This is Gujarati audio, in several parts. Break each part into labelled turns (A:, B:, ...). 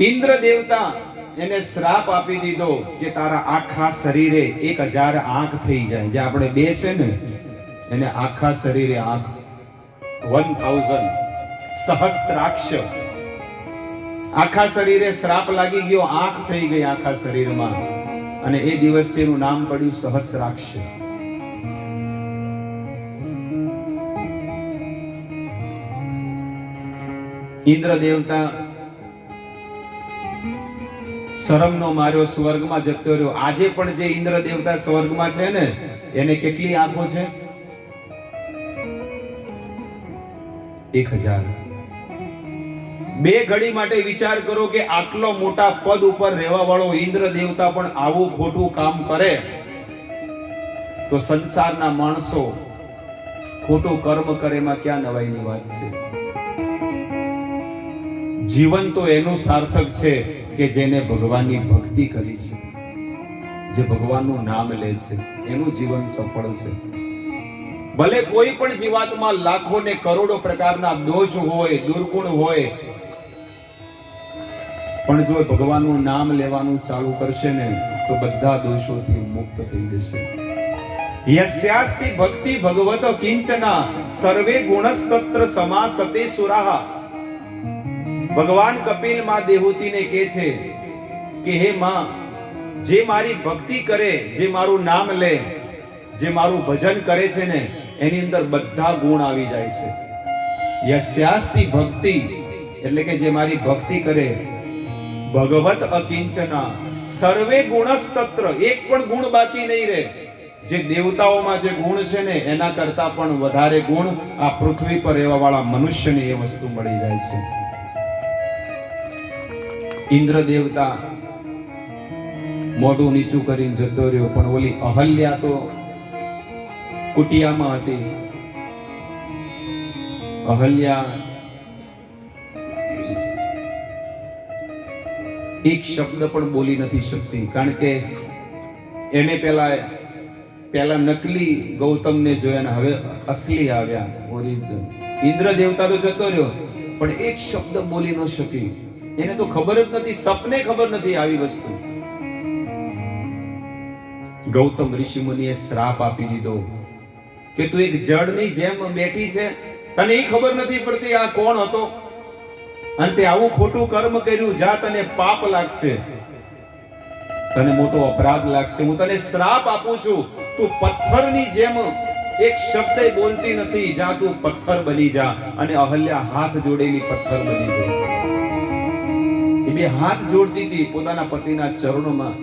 A: ઇન્દ્ર દેવતા એને શ્રાપ આપી દીધો કે તારા આખા શરીરે 1000 આંખ થઈ જાય. જે આપણે બે છે ને એને આખા શરીરે આંખ 1000 સહસ્ત્રાક્ષ આખા શરીરે શ્રાપ લાગી ગયો, આંખ થઈ ગઈ આખા શરીરમાં, અને એ દિવસથી એનું નામ પડ્યું સહસ્ત્રાક્ષ. ઇન્દ્ર દેવતા શરમનો માર્યો સ્વર્ગમાં જતો રહ્યો. આજે પણ જે ઇન્દ્ર દેવતા સ્વર્ગમાં છે ને એને કેટલી આંખો છે? 1000. બે ઘડી માટે વિચાર કરો કે આટલો મોટા પદ ઉપર રહેવા વાળો ઇન્દ્ર દેવતા પણ આવું ખોટું કામ કરે તો સંસારના માણસો ખોટું કર્મ કરે એમાં ક્યાં નવાઈની વાત છે? જીવન તો એનું સાર્થક છે કે જેને ભગવાનની ભક્તિ કરી છે, જે ભગવાનનું નામ લે છે, એનું જીવન સફળ છે. ભલે કોઈ પણ જીવાતમાં લાખો ને કરોડો પ્રકારના દોષ હોય, દુર્ગુણ હોય, પણ જો ભગવાનનું નામ લેવાનું ચાલુ કરશે ને તો બધા દોષોથી મુક્ત થઈ જશે. યસ્યાસ્તિ ભક્તિ ભગવત કિંચના સર્વે ગુણસ્તત્ર સમાસતે સુરાહ. ભગવાન કપિલ માં દેહૂતીને કહે છે કે હે માં, જે મારી ભક્તિ કરે, જે મારું નામ લે, જે મારું ભજન કરે છે ને એની અંદર બધા ગુણ આવી જાય છે. યસ્યાસ્તિ ભક્તિ એટલે કે જે મારી ભક્તિ કરે, ભગવત અકિંચના સર્વે ગુણસ્તત્ર, એક પણ ગુણ બાકી નહીં રહે. જે દેવતાઓમાં જે ગુણ છે ને એના કરતા પણ વધારે ગુણ આ પૃથ્વી પર રહેવા વાળા મનુષ્યને એ વસ્તુ મળી જાય છે. ઇન્દ્ર દેવતા મોઢું નીચું કરીને જતો રહ્યો, પણ ઓલી અહલ્યા તો કુટિયામાં હતી. અહલ્યા એક શબ્દ પણ બોલી નથી શકતી, કારણ કે એને પેલા નકલી ગૌતમને જોયા ને હવે અસલી આવ્યા, ઓરિજિનલ. ઇન્દ્ર દેવતા તો જતો રહ્યો પણ એક શબ્દ બોલી ન શકી. એને તો ખબર જ નથી, સપને ખબર નથી આવી વસ્તુ. ગૌતમ ઋષિ મુનિએ શ્રાપ આપી દીધો કે તું એક જળની જેમ બેઠી છે, તને એ ખબર નથી પડતી આ કોણ હતો, અને તે આવું ખોટું કર્મ કર્યું, જા તને પાપ લાગશે, તને મોટો અપરાધ લાગશે. હું તને શ્રાપ આપું છું, તું પથ્થરની જેમ એક શબ્દ બોલતી નથી, જા તું પથ્થર બની જા. અને અહલ્યા હાથ જોડેલી પથ્થર બની ગઈ. એ બે હાથ જોડતી હતી પોતાના પતિના ચરણોમાં.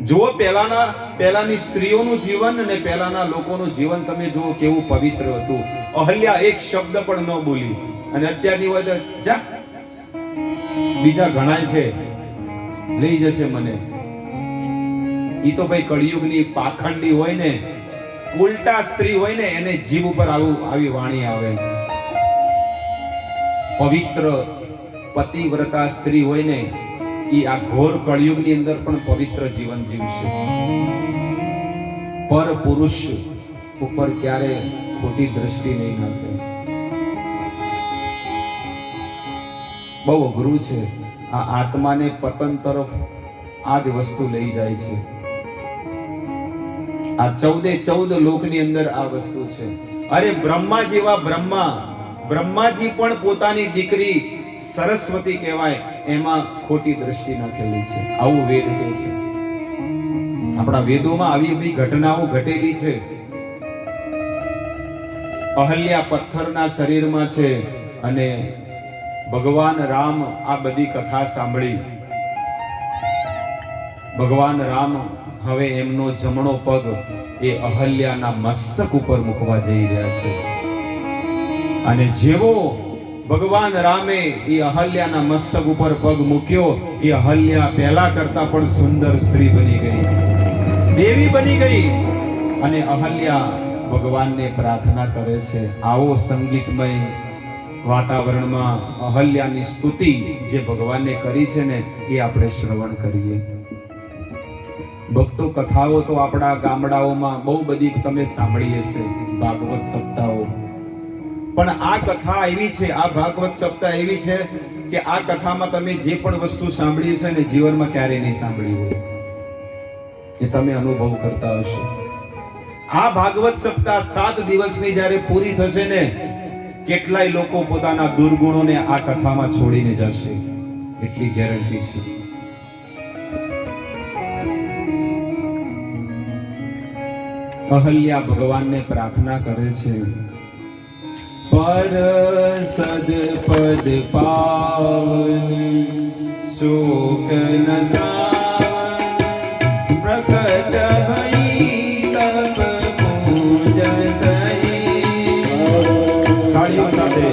A: જુઓ પહેલાની સ્ત્રીઓનું જીવન અને પહેલાના લોકોનું જીવન તમે જુઓ કેવું પવિત્ર હતું. અહલ્યા એક શબ્દ પણ ન બોલી. અને અત્યારની હોય જા, બીજા ઘણા છે, લઈ જશે મને. ઈ તો ભાઈ કળિયુગની પાખંડી હોય ને, ઉલટા સ્ત્રી હોય ને, એને જીવ ઉપર આવી વાણી આવે. પવિત્ર પતિવ્રતા સ્ત્રી હોય ને, ઈ આ ઘોર કળિયુગની અંદર પણ પવિત્ર જીવન જીવશે. પર પુરુષ ઉપર ક્યારે ખોટી દ્રષ્ટિ નહીં નાખે. બહુ અઘરું છે. આ આત્માને પતન તરફ આ જ વસ્તુ લઈ જાય છે. આ 14 લોકની અંદર આ વસ્તુ છે. અરે બ્રહ્મા જેવા બ્રહ્માજી પણ પોતાની દીકરી સરસ્વતી કહેવાય એમાં ખોટી દ્રષ્ટિ નાખેલી છે. આવું વેદ કહે છે. આપણા વેદોમાં આવી બધી ઘટનાઓ ઘટેલી છે. અહલ્યા પથ્થરના શરીરમાં છે અને ભગવાન રામ આ બધી કથા સાંભળી. ભગવાન રામ હવે એમનો જમણો પગ એ અહલ્યાના મસ્તક ઉપર મૂકવા જઈ રહ્યા છે. અને જેવો ભગવાન રામે એ અહલ્યાના મસ્તક ઉપર પગ મૂક્યો, એ અહલ્યા પહેલા કરતા પણ સુંદર સ્ત્રી બની ગઈ, દેવી બની ગઈ. અને અહલ્યા ભગવાનને પ્રાર્થના કરે છે. આવો સંગીતમય વાતાવરણમાં અહલ્યાની સ્તુતિ જે ભગવાનને કરી છે ને એ આપણે શ્રવણ કરીએ. ભક્તો, કથાઓ તો આપણા ગામડાઓમાં બહુ બધી તમે સાંભળી હશે, ભાગવત સપ્તાહો. પણ આ કથા એવી છે, આ ભાગવત સપ્તાહ એવી છે કે આ કથામાં તમે જે પણ વસ્તુ સાંભળી છે ને જીવનમાં ક્યારેય નહીં સાંભળી હોય એ તમે અનુભવ કરતા હશો. આ ભાગવત સપ્તાહ 7 દિવસની જ્યારે પૂરી થશે ને કેટલાય લોકો પોતાના દુર્ગુણોને આ કથામાં છોડીને જશે, એટલી ગેરંટી છે. અહલ્યા ભગવાનને પ્રાર્થના કરે છે, પર સદ પદ પાવન શોક નસાવન પ્રકટ ભઈ તપ પૂજ સહી. તાળીઓ સાથે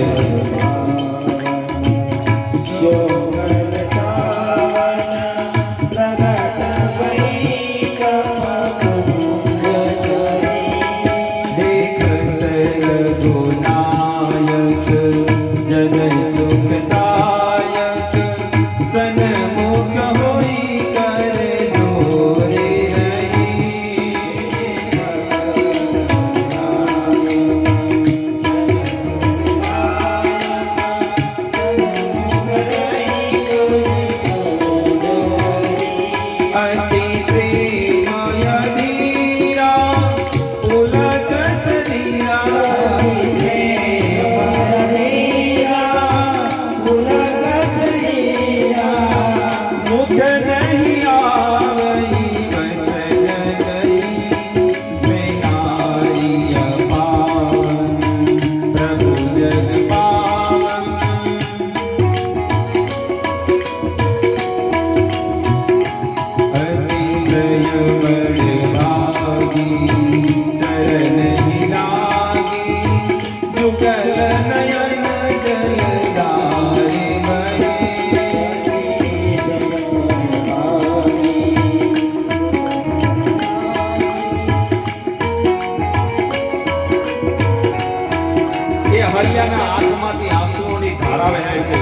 A: અહલ્યાના આંખમાંથી આંસુઓની ધારા વહે છે.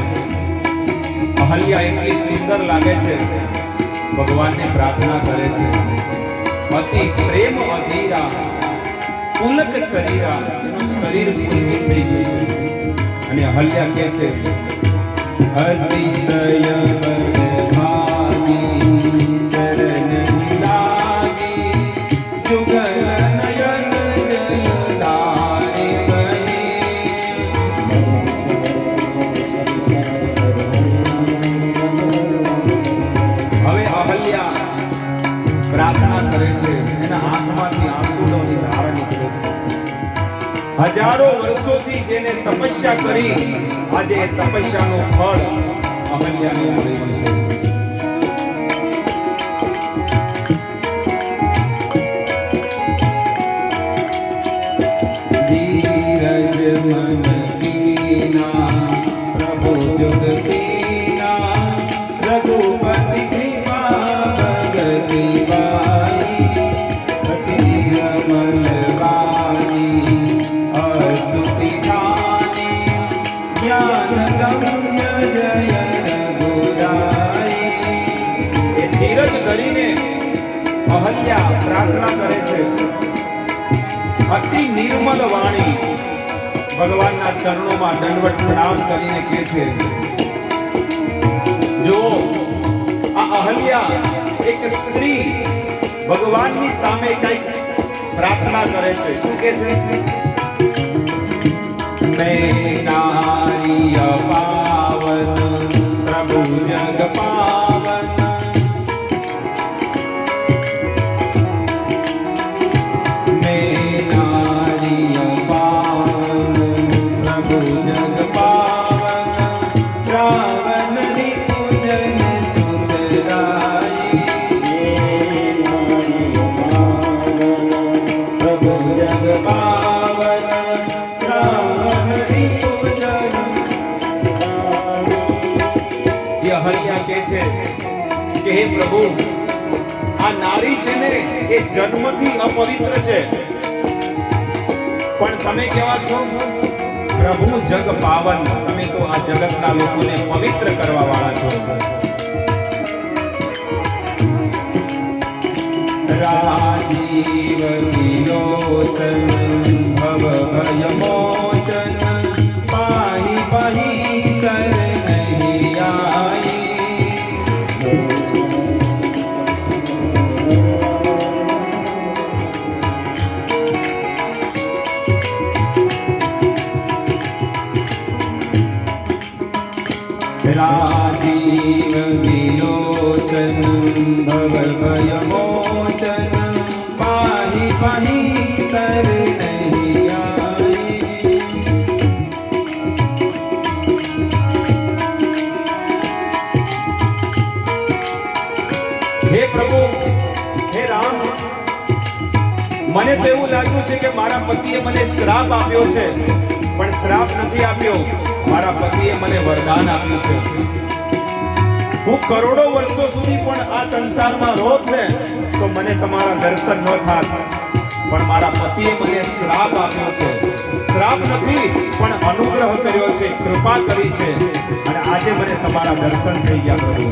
A: અહલ્યા એટલી સુંદર લાગે છે, ભગવાનને પ્રાર્થના કરે છે, અતિ પ્રેમ અધીરા પુલક શરીરા, એનું શરીર પુલકિત થઈ ગયું છે. અને અહલ્યા કહે છે, અતિશય ભાગી ચરણ લાગી જુગલ નયન જલધારે બહે. હવે અહલ્યા પ્રાર્થના કરે છે, એના આંખમાંથી આંસુઓની ધારા નીકળે છે. હજારો વર્ષોથી જેને તપસ્યા કરી, આજે એ તપસ્યાનું ફળ અહલ્યાને મળ્યું છે. ધીરજ મન कीना प्रभु जुग कीना रघुपति कृपा भगति वाई सती रमन वाणी अस्तुति गानी ज्ञान गम्य जय रघुराई. એ ધીરજ ધરીને અહલ્યા પ્રાર્થના કરે છે. અતિ નિર્મલ વાણી ભગવાનના ચરણોમાં દંડવત પ્રણામ કરીને કહે છે, જો આ અહલ્યા એક સ્ત્રી ભગવાનની સામે કંઈક પ્રાર્થના કરે છે. શું કહે છે? મેં નારી પાવન પ્રભુ જગ પાવન અહલ્યા કહે છે કે હે પ્રભુ, આ નારી છે ને એ જન્મથી અપવિત્ર છે, પણ તમે કેવા છો? પ્રભુ જગ પાવન, તમે તો આ જગતના લોકોને પવિત્ર કરવા વાળા છો. રાજીવ વિલોચન ભવ ભય મોચન પાહી પાહી સર નહીં રાજીવ વિલોચન ભવ ભય મોચન પાહી પાહી શરણૈ આઈ. હે પ્રભુ, હે રામ, મને તો એવું લાગ્યું છે કે મારા પતિએ મને શ્રાપ આપ્યો છે, પણ શ્રાપ નથી આપ્યો, મારા પતિએ મને વરદાન આપ્યું છે. હું કરોડો વર્ષો સુધી પણ આ સંસારમાં રોત ને તો મને તમારા દર્શન ન થાત, પણ મારા પતિએ મને શ્રાપ આપ્યો છે. શ્રાપ નથી પણ અનુગ્રહ કર્યો છે, કૃપા કરી છે, અને આજે મને તમારા દર્શન થઈ ગયા પ્રભુ.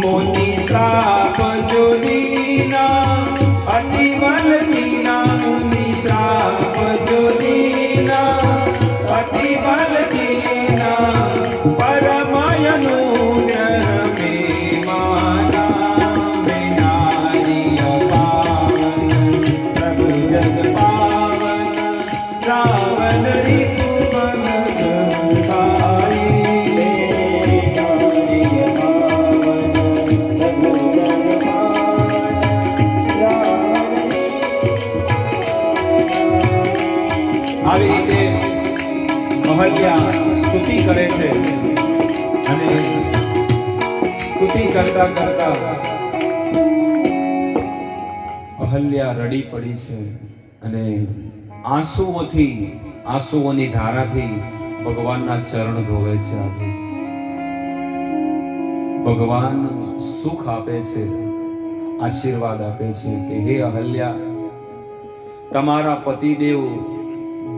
A: મોતી શ્રાપ જો દીના અતિ મલ દીના, મુનિ શ્રાપ જો દીના અતિ મલ દીના, પરમયનુગ્રહ મે માના વિનારિય પાવન પ્રભુ જગ પાવન રાવણ રિપુ મન ગંધાઈ. આવી રીતે અહલ્યા સ્તુતિ કરે છે, અને સ્તુતિ કરતા કરતા અહલ્યા રડી પડી છે, અને આંસુઓની ધારાથી ભગવાનના ચરણ ધોવે છે. આજે ભગવાન સુખ આપે છે, આશીર્વાદ આપે છે કે હે અહલ્યા, તમારા પતિદેવ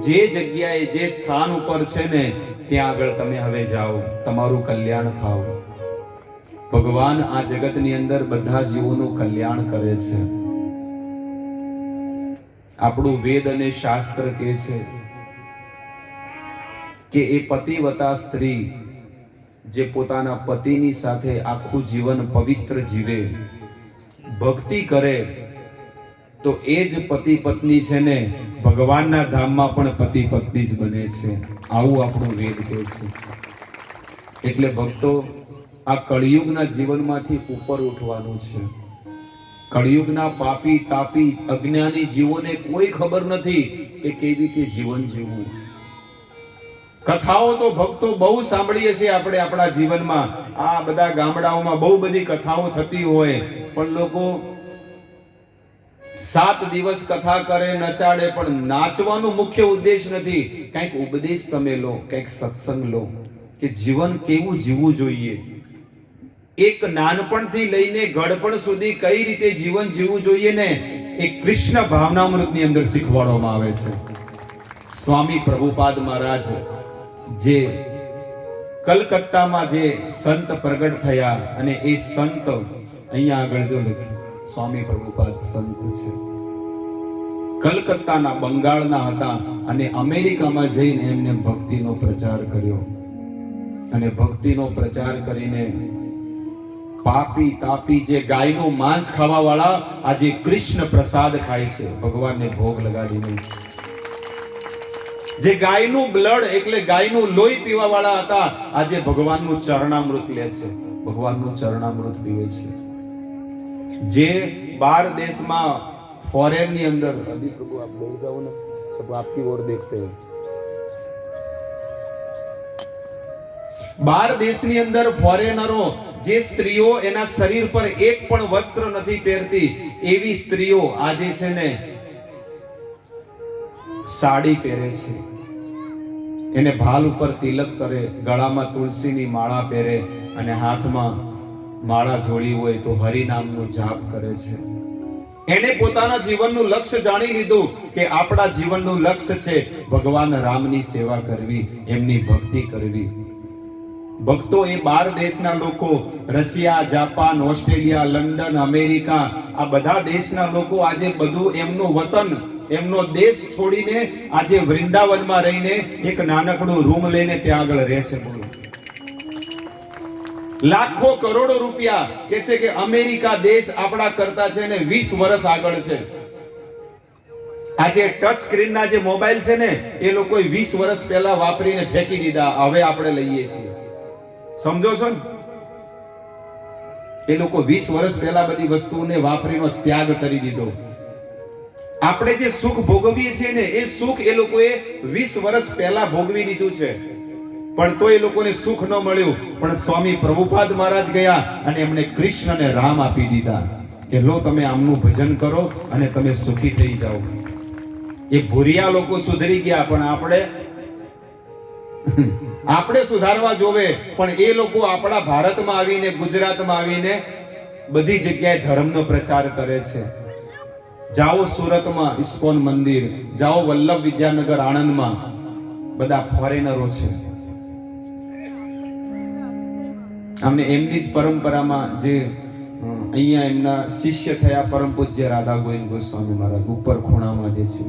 A: જે જગ્યાએ જે સ્થાન ઉપર છે ને ત્યાં આગળ તમે હવે જાઓ, તમારું કલ્યાણ થાવ. ભગવાન આ જગતની અંદર બધા જીવોનું કલ્યાણ કરે છે. આપણું વેદ અને શાસ્ત્ર કહે છે કે એ પતિવતા સ્ત્રી જે પોતાના પતિની સાથે આખું જીવન પવિત્ર જીવે, ભક્તિ કરે, તો એ જ પતિ પત્ની છે ને ભગવાનના ધામમાં પણ પતિ પત્ની જ બને છે. આવું આપણું વેદ કહે છે. એટલે ભક્તો, આ કળિયુગના જીવનમાંથી ઉપર ઉઠવાનું છે. કળિયુગના પાપી તાપી અજ્ઞાની જીવોને કોઈ ખબર નથી કે કેવી રીતે જીવન જીવવું. કથાઓ તો ભક્તો બહુ સાંભળીએ છીએ આપણે આપણા જીવનમાં. આ બધા ગામડાઓમાં બહુ બધી કથાઓ થતી હોય, પણ લોકો 7 દિવસ કથા કરે, નચાડે, પણ નાચવાનું મુખ્ય ઉદ્દેશ નથી. કંઈક ઉપદેશ તમે લો, કંઈક સત્સંગ લો કે જીવન કેવું જીવવું જોઈએ. એક નાનપણથી લઈને ઘડપણ સુધી કઈ રીતે જીવન જીવવું જોઈએ ને એ કૃષ્ણ ભાવનામૃતની અંદર શીખવાડવામાં આવે છે. સ્વામી પ્રભુપાદ મહારાજ જે કલકત્તામાં જે સંત પ્રગટ થયા, અને એ સંત અહીંયા આગળ જો લખ્યું, સ્વામી પ્રભુપાદ સંત છે, કલકત્તાના બંગાળના હતા, અને અમેરિકામાં જઈને એમને ભક્તિનો પ્રચાર કર્યો, અને ભક્તિનો પ્રચાર કરીને પાપી તાપી જે ગાયનું માંસ ખાવા વાળા આજે કૃષ્ણ પ્રસાદ ખાય છે, ભગવાનને ભોગ લગાડીને. જે ગાયનું બ્લડ એટલે ગાયનું લોહી પીવા વાળા હતા, આજે ભગવાનનું ચરણામૃત લે છે, ભગવાનનું ચરણામૃત પીવે છે. જે 12 દેશમાં ફોરેન ની અંદર, અભી પ્રભુ આપ बैठ जाओ ना, सब आपकी ओर देखते हैं. 12 દેશની અંદર ફોરેનરો, જે સ્ત્રીઓ એના શરીર પર એક પણ વસ્ત્ર નથી પહેરતી, એવી સ્ત્રીઓ આજે છે ને સાડી પહેરે છે, એને ભાલ ઉપર તિલક કરે, ગળામાં તુલસીની માળા પહેરે, અને હાથમાં માળા જોડી હોય તો હરિ નામનું જાપ કરે છે. એને પોતાના જીવનનું લક્ષ્ય જાણી લીધું કે આપણા જીવનનું લક્ષ્ય છે ભગવાન રામની સેવા કરવી, એમની ભક્તિ કરવી. ભક્તો, એ 12 દેશના લોકો, Russia, Japan, Australia, London, America, આ બધા દેશના લોકો આજે બધું એમનું વતન, એમનો દેશ છોડીને આજે વૃંદાવનમાં રહીને એક નાનકડું રૂમ લઈને ત્યાં આગળ રહે છે. બોલો, લાખો કરોડો રૂપિયા કે છે કે અમેરિકા દેશ આપણા કરતા છે ને 20 વર્ષ આગળ છે. આજે ટચ સ્ક્રીનના જે મોબાઈલ છે ને એ લોકોએ 20 વર્ષ પહેલા વાપરીને ફેંકી દીધા, હવે આપણે લઈએ છીએ. સમજો છો ને? એ લોકો 20 વર્ષ પહેલા બધી વસ્તુઓને વાપરીનો ત્યાગ કરી દીધો. આપણે જે સુખ ભોગવીએ છીએ ને એ સુખ એ લોકોએ 20 વર્ષ પહેલા ભોગવી દીધું છે, પણ તો એ લોકોને સુખ ન મળ્યું. પણ સ્વામી પ્રભુપાદ મહારાજ ગયા અને એમણે કૃષ્ણ અને રામ આપી દીધા કે લો તમે આમનું ભજન કરો અને તમે સુખી થઈ જાઓ. એ ભૂરિયા લોકો સુધરી ગયા, પણ આપણે સુધારવા જોવે. પણ એ લોકો આપણા ભારતમાં આવીને, ગુજરાતમાં આવીને બધી જગ્યાએ ધર્મનો પ્રચાર કરે છે. જાઓ સુરતમાં ઇસ્કોન મંદિર, જાઓ વલ્લભ વિદ્યાનગર આણંદમાં, બધા ફોરેનરો છે. અમને એમની જ પરંપરામાં જે અહીંયા એમના શિષ્ય થયા પરમ પૂજ્ય રાધા ગોવિંદ ગોસ્વામી મહારાજ ઉપર ખૂણામાં જે છે,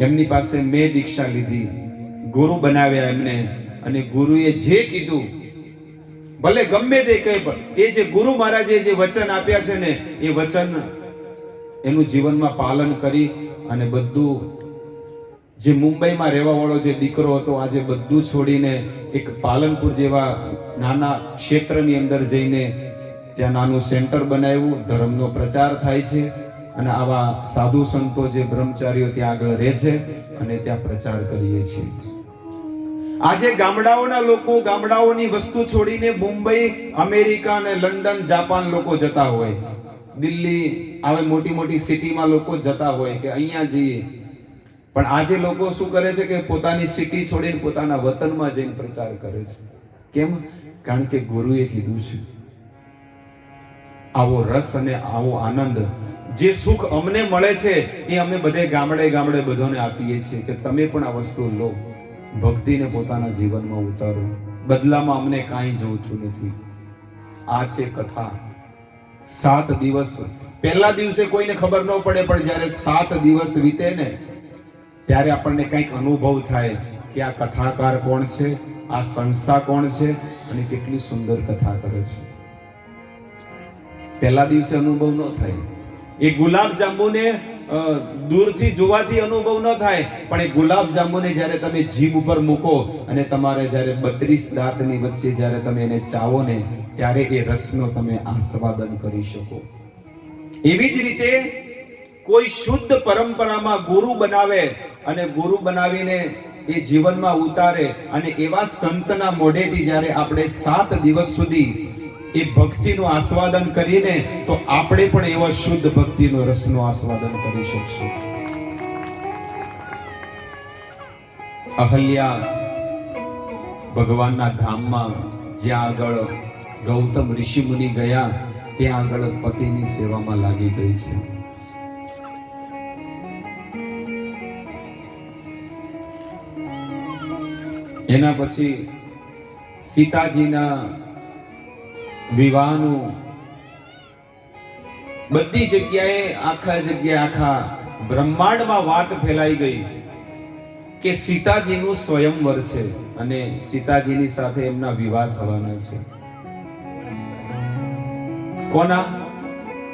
A: એમની પાસે મેં દીક્ષા લીધી, ગુરુ બનાવ્યા એમને. અને ગુરુએ જે કીધું, ભલે ગમે તે કહે, પણ એ જે ગુરુ મહારાજે જે વચન આપ્યા છે ને એ વચન એનું જીવનમાં પાલન કરી અને બધું જે મુંબઈમાં રહેવા વાળો જે દીકરો હતો આજે બધું છોડીને એક પાલનપુર જેવા નાના ક્ષેત્રની અંદર જઈને ત્યાં નાનું સેન્ટર બનાવ્યું, ધર્મનો પ્રચાર થાય છે. અને આવા સાધુ સંતો જે બ્રહ્મચારીઓ ત્યાં આગળ રહે છે અને ત્યાં પ્રચાર કરીએ છીએ. આજે ગામડાઓના લોકો ગામડાઓની વસ્તુ છોડીને મુંબઈ, અમેરિકા અને લંડન, જાપાન લોકો જતા હોય, દિલ્હી, આવે મોટી મોટી સિટીમાં લોકો જતા હોય કે અહીંયા જઈએ. પણ આજે લોકો શું કરે છે કે પોતાની સિટી છોડીને પોતાના વતનમાં જઈને પ્રચાર કરે છે. કેમ? કારણ કે ગુરુએ કીધું છે. આવો રસ અને આવો આનંદ, જે સુખ અમને મળે છે એ અમે બધે ગામડે ગામડે બધાને આપીએ છીએ કે તમે પણ આ વસ્તુ લો, ભક્તિને પોતાના જીવનમાં ઉતારો. બદલામાં અમને કાંઈ જોઈતું નથી. આ છે કથા. 7 દિવસ, પહેલા દિવસે કોઈને ખબર ન પડે, પણ જ્યારે 7 દિવસ વીતે ને ત્યારે આપણને કંઈક અનુભવ થાય કે આ કથાકાર કોણ છે, આ સંસ્થા કોણ છે અને કેટલી સુંદર કથા કરે છે. પહેલા દિવસે અનુભવ ન થાય. એ ગુલાબ જાંબુને દૂરથી જોવાથી અનુભવ ન થાય, પણ એ ગુલાબ જાંબુને જ્યારે તમે જીભ ઉપર મૂકો અને તમારે જ્યારે 32 દાંતની વચ્ચે જ્યારે તમે એને ચાવો ને ત્યારે એ રસનો તમે આસ્વાદન કરી શકો. એવી જ રીતે કોઈ શુદ્ધ પરંપરામાં ગુરુ બનાવે અને ગુરુ બનાવીને એ જીવનમાં ઉતારે અને એવા સંતના મોઢેથી જ્યારે આપણે 7 દિવસ સુધી એ ભક્તિનું આસ્વાદન કરીને તો આપણે પણ એવા શુદ્ધ ભક્તિનો રસનો આસ્વાદન કરી શકશું. અહલ્યા ભગવાનના ધામમાં જ્યાં આગળ ગૌતમ ઋષિ મુનિ ગયા ત્યાં આગળ પતિની સેવામાં લાગી ગઈ છે. એના પછી સીતાજીના વિવાહનું બધી જગ્યાએ આખા બ્રહ્માંડમાં વાત ફેલાઈ ગઈ કે સીતાજીનું સ્વયંવર છે અને સીતાજીની સાથે એમના વિવાહ થવાના છે. કોના?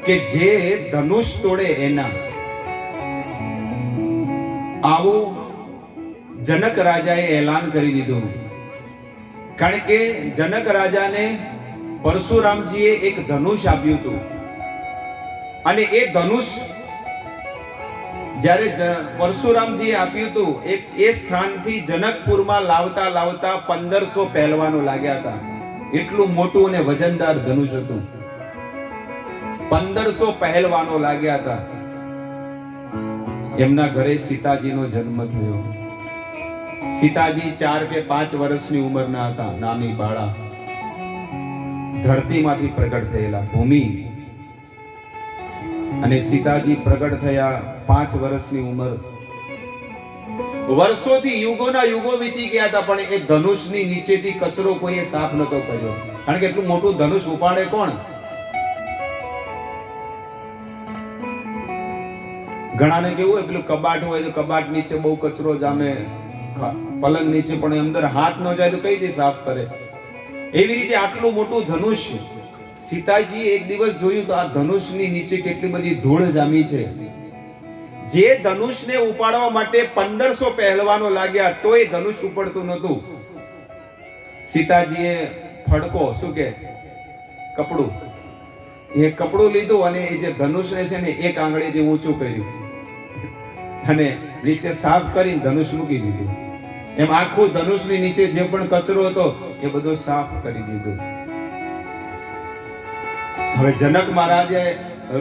A: કે જે ધનુષ તોડે એના. આવું જનક રાજાએ એલાન કરી દીધું. કારણ કે જનક રાજાને પરશુરામજીએ એક ધનુષ આપ્યું હતું અને એ ધનુષ જ્યારે પરશુરામજીએ આપ્યું હતું એ સ્થાનથી જનકપુરમાં લાવતા 1500 પહેલવાનો લાગ્યા હતા. એટલું મોટું અને વજનદાર ધનુષ હતું. 1500 પહેલવાનો લાગ્યા હતા. એમના ઘરે સીતાજીનો જન્મ થયો. સીતાજી 4 કે 5 વર્ષની ઉંમરના હતા, નાની બાળા, ધરતીમાંથી પ્રગટ થયેલા ભૂમિ. અને સીતાજી પ્રગટ થયા 5 વર્ષની ઉંમર. વર્ષોથી યુગોના યુગો વીતી ગયા હતા, પણ એ ધનુષની નીચેથી કચરો કોઈએ સાફ નતો કર્યો. કારણ કે એટલું મોટું ધનુષ ઉપાડે કોણ? ઘણાને કેવું હોય, પેલું કબાટ હોય તો કબાટ નીચે બહુ કચરો જામે, પલંગ નીચે પણ અંદર હાથ ન જાય તો કઈ રીતે સાફ કરે? એવી રીતે આટલું મોટું ધનુષ સીતાજી એક દિવસ જોયું તો આ ધનુષની નીચે કેટલી બધી ધૂળ જામી છે. જે ધનુષને ઉપાડવા માટે 1500 પહેલવાનો લાગ્યા તોય ધનુષ ઉપડતું નહોતું. સીતાજીએ ફડકો, શું કે કપડું, એ કપડું લીધું અને એ જે ધનુષને છે ને એક આંગળીથી ઊંચું કર્યું અને નીચે સાફ કરીને ધનુષ મૂકી દીધું. એમ આખું ધનુષની નીચે જે પણ કચરો હતો એ બધો સાફ કરી દીધો. હવે જનક મહારાજે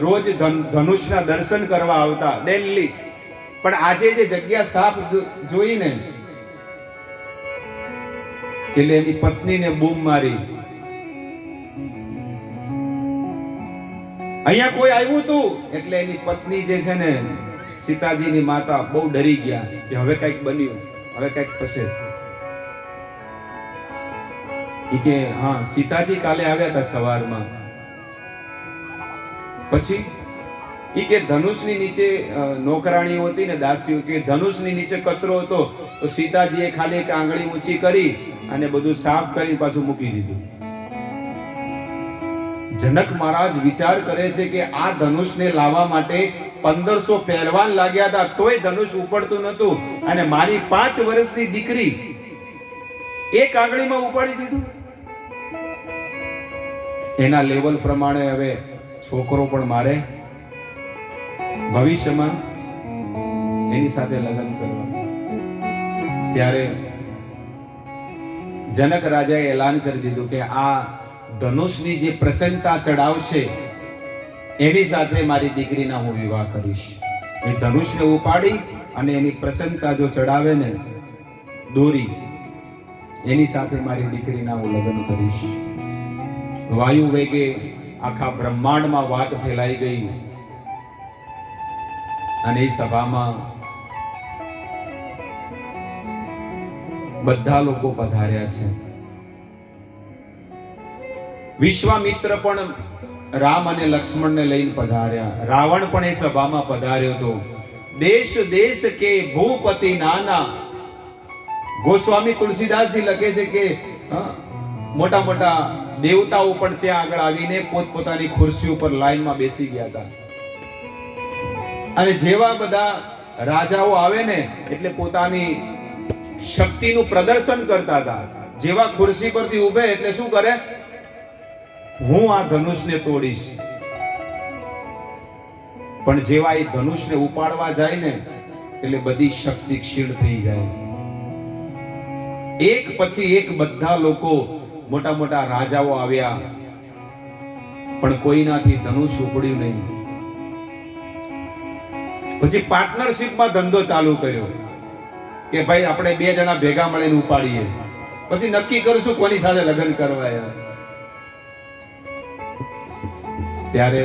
A: રોજ ધનુષના દર્શન કરવા આવતા દિલ્હી, પણ આજે જે જગ્યા સાફ જોઈને એટલે એની પત્નીને બૂમ મારી, અહીંયા કોઈ આવ્યું હતું? એટલે એની પત્ની જે છે ને સીતાજીની માતા બહુ ડરી ગયા કે હવે કઈક બન્યું, હવે કઈક થશે. કે હા, સીતાજી કાલે આવ્યા હતા સવારમાં. પછી ઈ કે ધનુષની નીચે નોકરાણીઓ હતી ને, દાસીઓ, કે ધનુષની નીચે કચરો હતો તો સીતાજીએ ખાલી એક આંગળી ઊંચી કરી અને બધું સાફ કરી પાછું મૂકી દીધું. જનક મહારાજ વિચાર કરે છે કે આ ધનુષને લાવવા માટે 1500 પહેલવાન લાગ્યા હતા તોય ધનુષ ઉપડતું નહોતું, અને મારી 5 વર્ષની દીકરી એક આંગળીમાં ઉપાડી દીધું. એના લેવલ પ્રમાણે હવે છોકરો પણ મારે ભવિષ્યમાં એની સાથે લગ્ન કરવા. ત્યારે જનક રાજાએ એલાન કરી દીધું કે આ ધનુષની જે પ્રચંડતા ચડાવશે એની સાથે મારી દીકરીના હું વિવાહ કરીશ. એ ધનુષને ઉપાડી અને એની પ્રચંડતા જો ચડાવે ને દોરી, એની સાથે મારી દીકરીના હું લગ્ન કરીશ. વાયુ વેગે આખા બ્રહ્માંડમાં વાત ફેલાઈ ગઈ અને એ સભામાં બધા લોકો પધાર્યા છે. વિશ્વામિત્ર પણ રામ અને લક્ષ્મણને લઈને પધાર્યા. રાવણ પણ એ સભામાં પધાર્યો હતો. દેશ દેશ કે ભૂપતિ નાના. ગોસ્વામી તુલસીદાસજી લખે છે કે મોટા મોટા દેવતાઓ પણ ત્યાં આગળ આવીને પોતપોતાની ખુરશી ઉપર લાઈનમાં બેસી ગયા હતા. અને જેવા બધા રાજાઓ આવે ને એટલે પોતાની શક્તિનું પ્રદર્શન કરતા હતા. જેવા ખુરશી પરથી ઊભે એટલે શું કરે? હું આ ધનુષને તોડીશ. પણ જેવા એ ધનુષને ઉપાડવા જાય ને એટલે બધી શક્તિ ક્ષીણ થઈ જાય. એક પછી એક બધા લોકો, મોટા મોટા રાજાઓ આવ્યા, પણ કોઈનાથી ધનુષ ઉપડ્યું નહીં. પછી પાર્ટનરશિપમાં ધંધો ચાલુ કર્યો કે ભાઈ આપણે 2 જણા ભેગા મળીને ઉપાડીએ, પછી નક્કી કરશું કોની સાથે લગ્ન કરવા. ત્યારે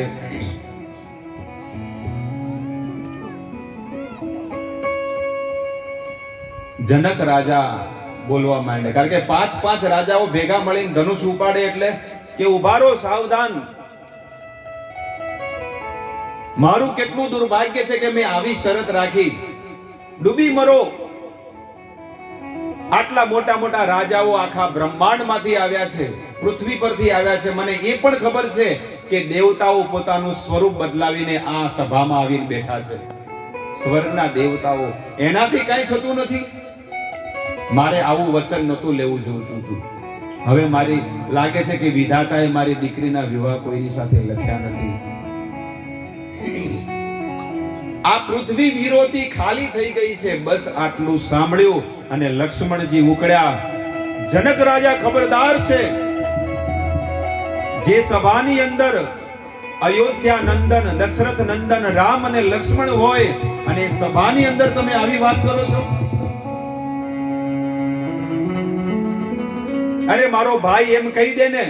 A: જનક રાજા બોલવા માંડે, કારણ કે 5 રાજાઓ ભેગા મળીને ધનુષ ઉપાડે એટલે કે ઉભા રહો, સાવધાન, મારું કેટલું દુર્ભાગ્ય છે કે મેં આવી શરત રાખી, ડૂબી મરો. આટલા મોટા મોટા રાજાઓ આખા બ્રહ્માંડમાંથી આવ્યા છે, પૃથ્વી પરથી આવ્યા છે. મને એ પણ ખબર છે કે દેવતાઓ પોતાનું સ્વરૂપ બદલાવીને આ સભામાં આવીને બેઠા છે. સ્વર્ગના દેવતાઓ, એનાથી કાંઈ થતું નથી. મારે આવું વચન નહોતું લેવું જોઈતું હતું. હવે મારી લાગે છે કે વિધાતાએ મારી દીકરીના વિવાહ કોઈની સાથે લખ્યા નથી. આ પૃથ્વી વીરોથી ખાલી થઈ ગઈ છે. બસ આટલું સાંભળ્યું અને લક્ષ્મણજી ઉકળ્યા. જનક રાજા ખબરદાર છે, જે સભાની અંદર અયોધ્યા નંદન, દશરથ નંદન રામ અને લક્ષ્મણ હોય અને સભાની અંદર તમે આવી વાત કરો છો? અરે મારો ભાઈ એમ કહી દે ને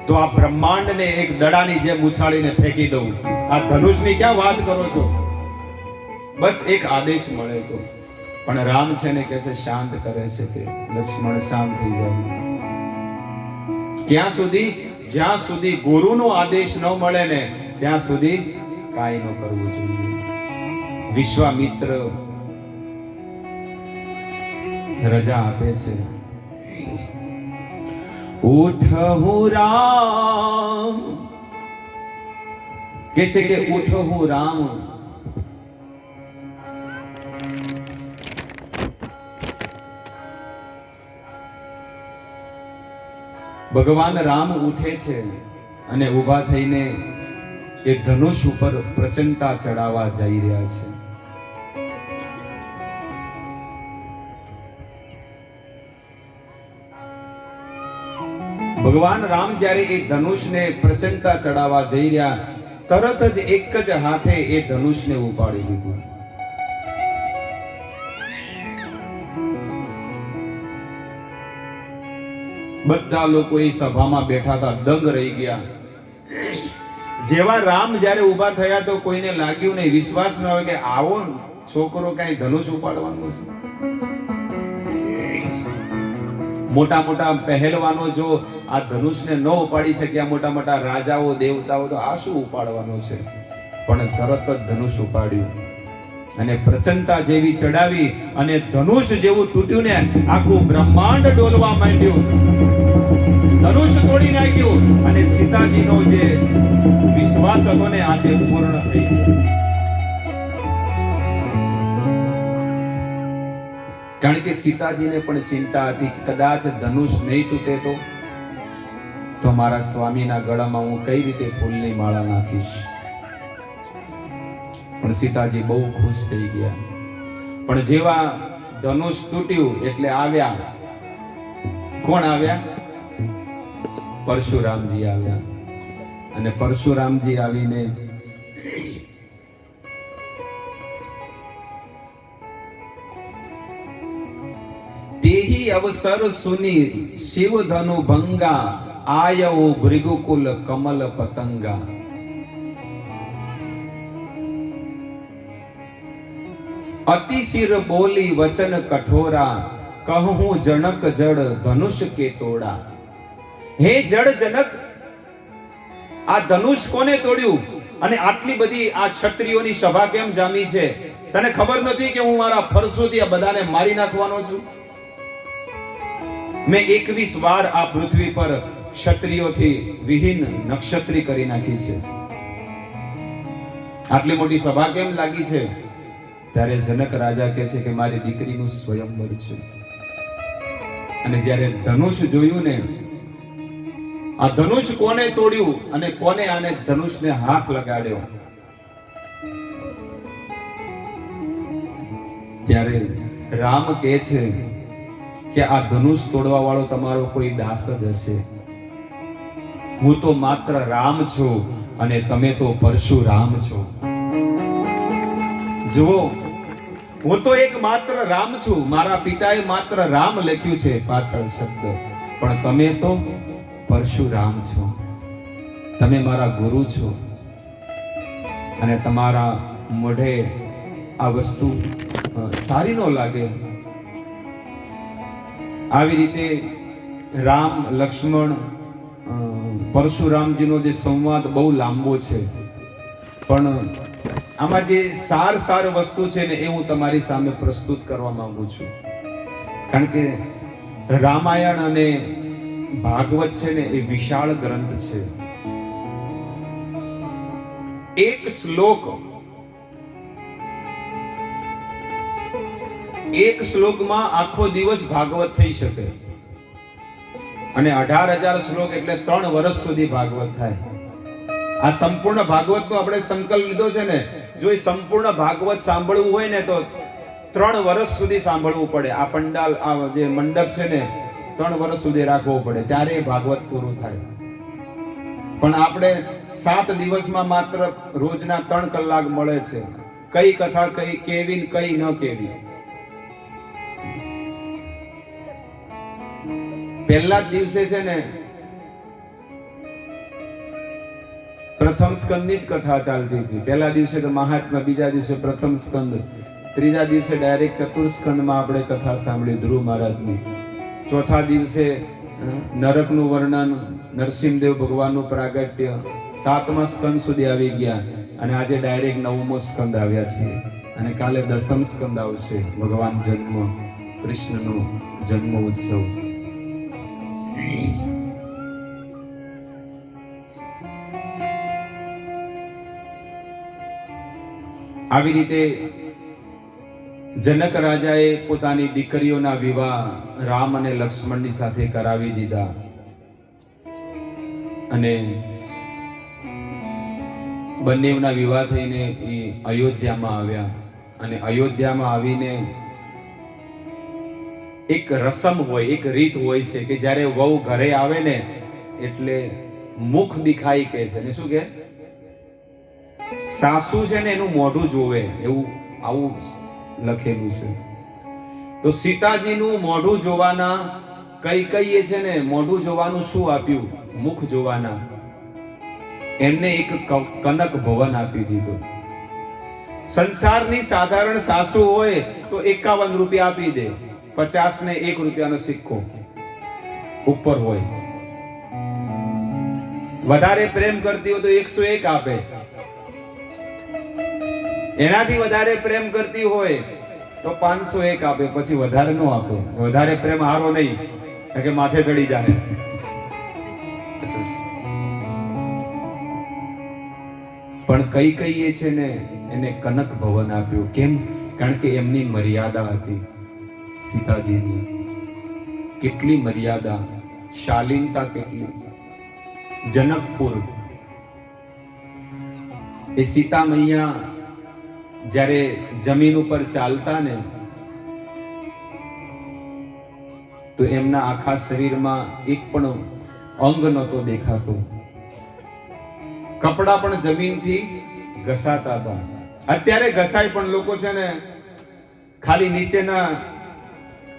A: તો આ બ્રહ્માંડને એક દડાની જેમ ઉછાળીને ફેંકી દઉં. આ ધનુષની ક્યાં વાત કરો છો? બસ એક આદેશ મળે તો. પણ રામ છે ને કે છે, શાંત કરે છે કે લક્ષ્મણ શાંત થઈ જાય. ક્યાં સુધી? જ્યાં સુધી ગુરુનો આદેશ ન મળે ને ત્યાં સુધી કાંઈ ન કરવું જોઈએ. વિશ્વામિત્ર રજા આપે છે. ઉઠ હું રામ કે છે કે ઉઠો હું રામ, ભગવાન રામ ઉઠે છે અને ઊભા થઈને એ ધનુષ ઉપર પ્રચંડતા ચડાવવા જઈ રહ્યા છે. ભગવાન રામ જ્યારે એ ધનુષને પ્રચંડતા ચડાવવા જઈ રહ્યા, તરત જ એક જ હાથે એ ધનુષને ઉપાડી લીધું. બધા લોકો એ સભામાં બેઠા હતા, દંગ રહી ગયા. જેવા રામ જ્યારે ઊભા થયા તો કોઈને લાગ્યું નહીં, વિશ્વાસ ન હોય કે આવો છોકરો કઈ ધનુષ ઉપાડવાનો છે. મોટા મોટા પહેલવાનો જો આ ધનુષને ન ઉપાડી શક્યા, મોટા મોટા રાજાઓ દેવતાઓ, તો આ શું ઉપાડવાનો છે? પણ તરત જ ધનુષ ઉપાડ્યું અને પ્રચંડતા જેવી ચડાવી અને ધનુષ જેવું તૂટ્યું ને આખું બ્રહ્માંડ ડોલવા માંડ્યું. ધનુષ તોડી નાખ્યું અને સીતાજીનો જે વિશ્વાસ હતો ને આજે પૂર્ણ થઈ ગયો. કારણ કે સીતાજીને પણ ચિંતા હતી કે કદાચ ધનુષ નહીં તૂટે તો મારા સ્વામીના ગળામાં હું કઈ રીતે ફૂલની માળા નાખીશ. પણ સીતાજી બહુ ખુશ થઈ ગયા. પણ જેવા ધનુષ તૂટ્યું એટલે આવ્યા, કોણ આવ્યા? પરશુરામજી આવ્યા. અને પરશુરામજી આવીને તેહી અવસર સુની શિવ ધનુ ભંગા, આયઓ ભૃગુકુલ કમલ પતંગા. અતિશિર બોલી વચન કઠોરા, કહું જનક જડ ધનુષ કે તોડા. હે જડ જનક, આ ધનુષ કોને તોડ્યું? અને આટલી બધી આ ક્ષત્રિયોની સભા કેમ જામી છે? તને ખબર નથી કે હું મારા ફરસોથી આ બધાને મારી નાખવાનો છું? મેં 21 વાર આ પૃથ્વી પર ક્ષત્રિયોથી વિહીન નક્ષત્રી કરી નાખી છે. આટલી મોટી સભા કેમ લાગી છે? ત્યારે જનક રાજા કહે છે કે મારી દીકરીનું સ્વયંવર છે. અને જ્યારે ધનુષ જોયું ને, આ ધનુષ કોને તોડ્યું અને કોને આને ધનુષને હાથ લગાડ્યો, ત્યારે રામ કહે છે કે આ ધનુષ તોડવા વાળો તમારો કોઈ દાસ જ હશે. હું તો માત્ર રામ છું અને તમે તો પરશુરામ છો. જુઓ, હું તો એક માત્ર રામ છું. મારા પિતાએ માત્ર રામ લખ્યું છે પાછળ શબ્દ, પણ તમે તો પરશુરામ છો. તમે મારા ગુરુ છો અને તમારા મોઢે આ વસ્તુ સારી ન લાગે. આવી રીતે રામ લક્ષ્મણ પરશુરામજીનો જે સંવાદ બહુ લાંબો છે, પણ આમાં જે સાર વસ્તુ છે ને એ હું તમારી સામે પ્રસ્તુત કરવા માંગુ છું. કારણ કે રામાયણ અને ભાગવત છે ને એ વિશાળ ગ્રંથ છે. એક શ્લોકમાં આખો દિવસ ભાગવત થઈ શકે. અને 18,000 શ્લોક એટલે 3 વર્ષ સુધી ભાગવત થાય. આ સંપૂર્ણ ભાગવતનો આપણે સંકલ્પ લીધો છે ને, જો એ સંપૂર્ણ ભાગવત સાંભળવું હોય ને તો 3 વર્ષ સુધી સાંભળવું પડે. આ પંડાલ, આ જે મંડપ છે ને, 3 વર્ષ સુધી રાખવો પડે, ત્યારે ભાગવત પૂરું થાય. પણ આપણે 7 દિવસમાં માત્ર રોજના 3 કલાક મળે છે. કઈ કથા કઈ કેવી, કઈ ન કેવી. પહેલા જ દિવસે છે ને પ્રથમ સ્કંદની જ કથા ચાલતી હતી. પહેલા દિવસે તો મહાત્મા, બીજા દિવસે પ્રથમ સ્કંદ, ત્રીજા દિવસે ડાયરેક્ટ ચતુર્સ્કંદમાં આપણે કથા સાંભળી ધ્રુવ મહારાજની. ચોથા દિવસે નરકનું વર્ણન, નરસિંહદેવ ભગવાનનું પ્રાગટ્ય. 7મા સ્કંદ સુધી આવી ગયા અને આજે ડાયરેક્ટ 9મો સ્કંદ આવ્યા છીએ. અને કાલે 10મ સ્કંદ આવશે, ભગવાન જન્મ, કૃષ્ણનો જન્મ ઉત્સવ. આવી રીતે જનક રાજાએ પોતાની દીકરીઓના વિવાહ રામ અને લક્ષ્મણની સાથે કરાવી દીધા અને બંનેના વિવાહ થઈને એ અયોધ્યામાં આવ્યા અને અયોધ્યામાં આવીને એક રસમ હોય, એક રીત હોય છે કે જ્યારે વહુ ઘરે આવે ને એટલે મુખ દિખાઈ કહે છે ને, શું કે સાસુ છે ને એનું મોઢું જોવે, એવું આવું લખેલું છે. તો સીતાજીનું મોઢું જોવાના કઈ છે ને મોઢું જોવાનું શું આપ્યું? મુખ જોવાના. એમને એક કનક ભવન આપી દીધું. સંસારની સાધારણ સાસુ હોય તો 51 રૂપિયા આપી દે, 50 ને 1 રૂપિયાનો સિક્કો ઉપર હોય. વધારે પ્રેમ કરતી હોય તો 101 આપે. એનાથી વધારે પ્રેમ કરતી હોય તો 501 આપે, પછી વધારે ન આપે. વધારે પ્રેમ હારો નહીં કે માથે ચડી જાય. પણ કઈ એ છે ને એને કનક ભવન આપ્યું. કેમ? કારણ કે એમની મર્યાદા હતી. સીતાજીની કેટલી મર્યાદા, શાલીનતા કેટલી. જનકપુર એ સીતા મૈયા જ્યારે જમીન ઉપર ચાલતા ને તો એમના આખા શરીરમાં એક પણ અંગ નહોતો દેખાતો. કપડા પણ જમીનથી ઘસાતા હતા. અત્યારે ઘસાય પણ લોકો છે ને ખાલી નીચેના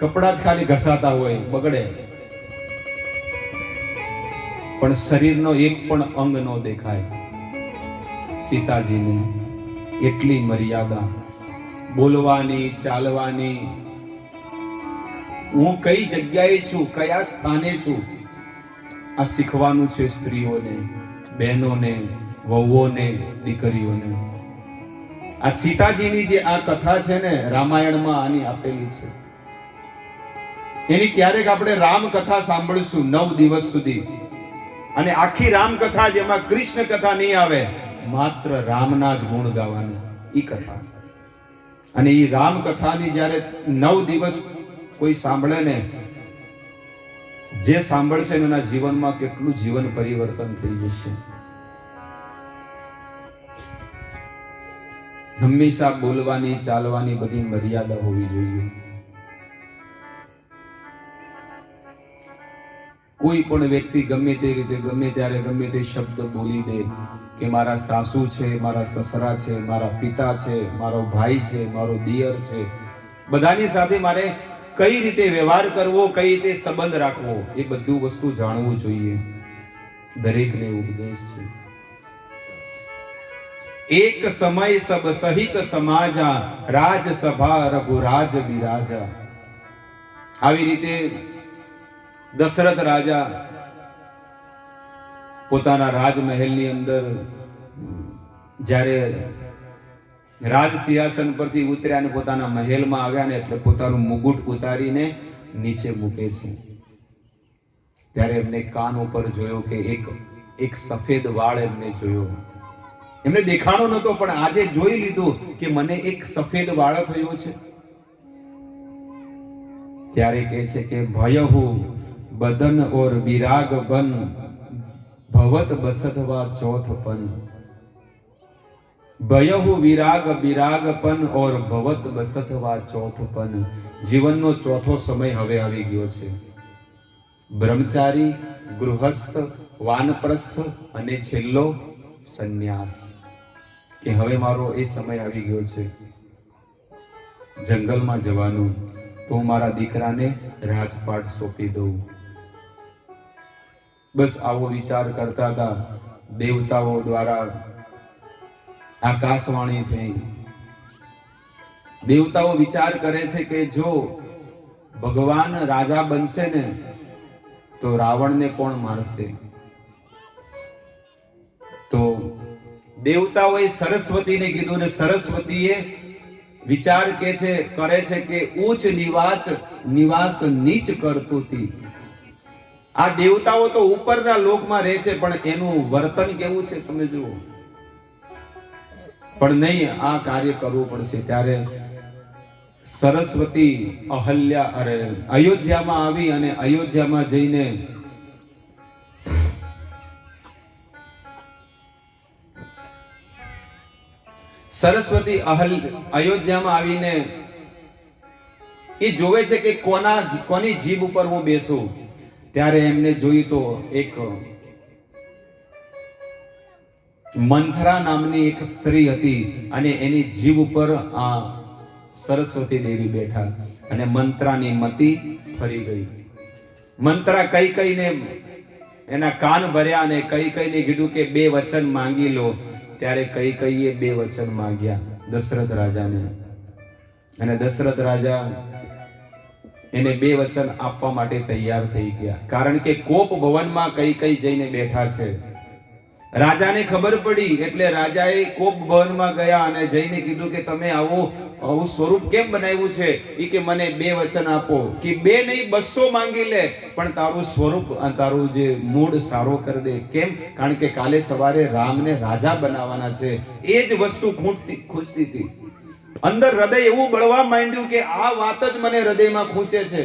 A: કપડા જ ખાલી ઘસાતા હોય, બગડે, પણ શરીરનો એક પણ અંગ ન દેખાય. સીતાજીને એટલી મર્યાદા, બોલવાની, ચાલવાની. હું કઈ જગ્યાએ છું, કયા સ્થાને છું, આ શીખવાનું છે સ્ત્રીઓને, બહેનોને, વહુઓને, દીકરીઓને. આ સીતાજીની જે આ કથા છે ને રામાયણમાં આની આપેલી છે. એની ક્યારેક આપણે રામ કથા સાંભળશું 9 દિવસ સુધી, અને આખી રામ કથા જેમાં કૃષ્ણ કથા નહીં આવે, માત્ર રામના જ ગુણ ગાવાની ઈ કથા. અને ઈ રામ કથાની જ્યારે 9 દિવસ કોઈ સાંભળે ને, જે સાંભળશે એના જીવનમાં કેટલું જીવન પરિવર્તન થઈ જશે. હંમેશા બોલવાની, ચાલવાની બધી મર્યાદા હોવી જોઈએ. કોઈ પણ વ્યક્તિ ગમે તે રીતે, ગમે ત્યારે, ગમે તે શબ્દ બોલી દે કે મારા સાસુ છે, મારા સસરા છે, મારા પિતા છે, મારો ભાઈ છે, મારો દિયર છે, બધાની સાથે મારે કઈ રીતે વ્યવહાર કરવો, કઈ રીતે સંબંધ રાખવો, એ બધું વસ્તુ જાણવું જોઈએ. દરેકને ઉપદેશ છે. એક સમય સબ સહિત સમાજા, રાજસભા રઘુરાજ બિરાજા. આવી રીતે દશરથ રાજા પોતાના રાજમહેલની અંદર જ્યારે રાજ સિંહાસન પરથી ઉતર્યા અને પોતાના મહેલમાં આવ્યા ને એટલે પોતાનું મુગુટ ઉતારીને નીચે મૂકે છે. ત્યારે એમને કાન ઉપર જોયો કે એક સફેદ વાળ એમને જોયો. એમને દેખાણો નતો, પણ આજે જોઈ લીધું કે મને એક સફેદ વાળ થયો છે. ત્યારે કહે છે કે ભયહુ બદન ઓર વિરાગ બન, ભવત બસતવા ચોથપન. ભયહુ વિરાગ વિરાગપન ઓર ભવત બસતવા ચોથપન. જીવનનો ચોથો સમય હવે આવી ગયો છે. બ્રહ્મચારી, ગૃહસ્થ, વાનપ્રસ્થ અને છેલ્લો સંન્યાસ. કે હવે મારો એ સમય આવી ગયો છે જંગલમાં જવાનું, તો હું મારા દીકરાને રાજપાટ સોંપી દઉં. બસ આવો વિચાર કરતા હતા. દેવતાઓ દ્વારા આકાશવાણી થઈ. દેવતાઓ વિચાર કરે છે કે જો ભગવાન રાજા બનશે ને તો રાવણને કોણ મારશે? તો દેવતાઓએ સરસ્વતીને કીધું ને સરસ્વતીએ વિચાર કરે છે કે ઉચ્ચ નિવાસ નીચ કરતુતી. આ દેવતાઓ તો ઉપરના લોકમાં રહે છે, પણ એનું વર્તન કેવું છે તમે જુઓ. પણ નહીં, આ કાર્ય કરવું પડશે. ત્યારે સરસ્વતી અયોધ્યામાં આવી અને અયોધ્યામાં જઈને સરસ્વતી અયોધ્યામાં આવીને એ જોવે છે કે કોની જીભ ઉપર હું બેસું. ત્યારે એમને જોયું તો એક મંથરા નામની એક સ્ત્રી હતી અને એની જીભ ઉપર આ સરસ્વતી દેવી બેઠા અને મંત્રાની મતિ ફરી ગઈ. મંત્રા કઈ એના કાન ભર્યા અને કઈ કીધું કે 2 વચન માંગી લો. ત્યારે કઈ 2 વચન માંગ્યા દશરથ રાજાને, અને દશરથ રાજા એને 2 વચન આપવા માટે તૈયાર થઈ ગયા. કારણ કે કોપ ભવનમાં કઈ જઈને બેઠા છે. રાજાને ખબર પડી એટલે રાજાએ કોપ ભવનમાં ગયા અને જઈને કીધું કે તમે આવું સ્વરૂપ કેમ બનાવ્યું છે? ઈ કે મને 2 વચન આપો. કે 2 નહીં 200 માંગી લે, પણ તારું સ્વરૂપ તારું જે મૂડ સારો કરી દે. કેમ? કારણ કે કાલે સવારે રામને રાજા બનાવવાના છે. એ જ વસ્તુ ખૂંચતી હતી અંદર. હૃદય એવું બળવા માંડ્યું કે આ વાત જ મને હૃદયમાં ખૂંચે છે.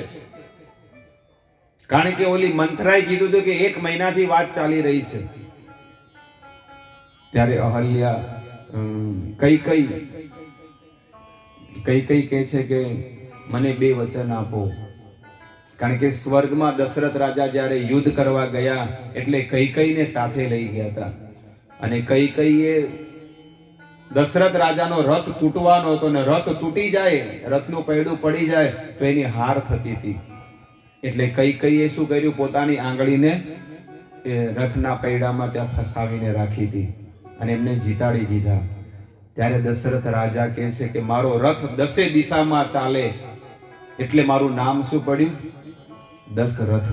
A: કારણ કે ઓલી મંથરાએ કીધું હતું કે 1 મહિનાથી વાત ચાલી રહી છે. ત્યારે અહલ્યા કઈ કહે છે કે મને 2 વચન આપો. કારણ કે સ્વર્ગમાં દશરથ રાજા જ્યારે યુદ્ધ કરવા ગયા એટલે કઈકઈને સાથે લઈ ગયા હતા. અને કઈકઈએ દશરથ રાજાનો રથ તૂટવાનો હતો ને રથ તૂટી જાય, રથનું પૈડું પડી જાય તો એની હાર થતી હતી. એટલે કઈકઈએ શું કર્યું? પોતાની આંગળીને રથના પૈડામાં ત્યાં ફસાવીને રાખી હતી અને એમને જીતાડી દીધા. ત્યારે દશરથ રાજા કહે છે કે મારો રથ 10 દિશામાં ચાલે એટલે મારું નામ શું પડ્યું? દશરથ.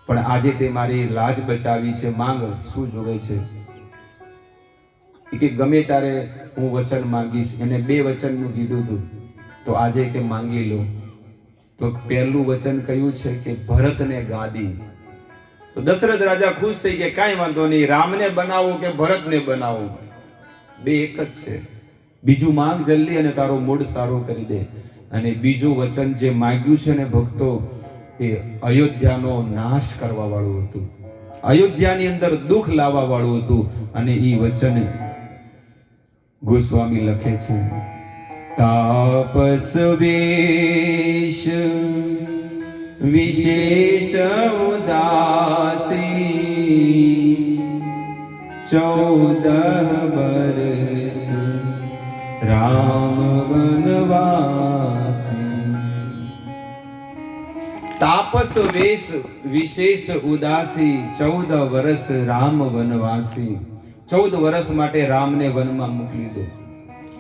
A: પણ આજે તે મારી લાજ બચાવી છે, માંગ શું જોવે છે? કે ગમે ત્યારે હું વચન માંગીશ. એને 2 વચનનું કીધું હતું તો આજે કે માંગી લો. તો પહેલું વચન કયું છે કે ભરતને ગાદી. તો દશરથ રાજા ખુશ થઈ ગયા, કાંઈ વાંધો નહીં, રામને બનાવો કે ભરતને બનાવો, 2 એક જ છે. બીજું માંગ જલ્દી અને તારો મૂડ સારો કરી દે. અને બીજું વચન જે માંગ્યું છે ને ભક્તો, એ અયોધ્યાનો નાશ કરવા વાળું હતું, અયોધ્યાની અંદર દુઃખ લાવવા વાળું હતું. અને એ વચન ગોસ્વામી લખે છે, તાપસ વેશ વિશેષ ઉદાસી 14 બરસ રામ વનવાસી. તાપસ વેશ વિશેષ ઉદાસી 14 વર્ષ રામ વનવાસી. 14 વર્ષ માટે રામને વનમાં મોકલી દો.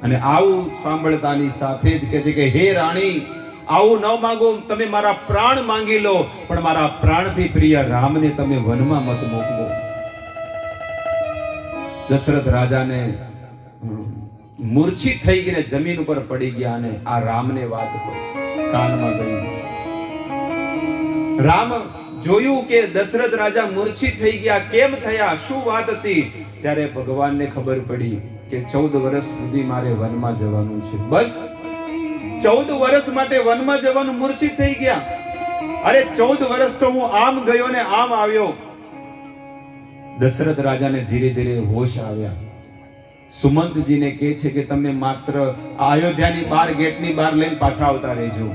A: અને આવું સાંભળતાની સાથે જ કહે છે કે હે રાણી, આવું ન માંગો, તમે મારા પ્રાણ માંગી લો, પણ મારા પ્રાણથી પ્રિય રામને તમે વનમાં મત મોકલો. દશરથ રાજાને મૂર્છિત થઈ ગઈને જમીન ઉપર પડી ગયા અને આ રામને વાત કાનમાં ગઈ. રામ જોયું કે દશરથ રાજા મૂર્છિત થઈ ગયા. કેમ થયા? શું વાત હતી? ત્યારે ભગવાનને ખબર પડી કે 14 વર્ષ સુધી મારે વનમાં જવાનું છે. બસ 14 વર્ષ માટે વનમાં જવાનું મૂર્છિત થઈ ગયા. અરે 14 વર્ષ તો હું આમ ગયો ને આમ આવ્યો. દશરથ રાજાને ધીરે ધીરે હોશ આવ્યા. સુમંતજીને કહે છે કે તમે માત્ર અયોધ્યાની બહાર ગેટની બહાર લઈને પાછા આવતા રહેજો.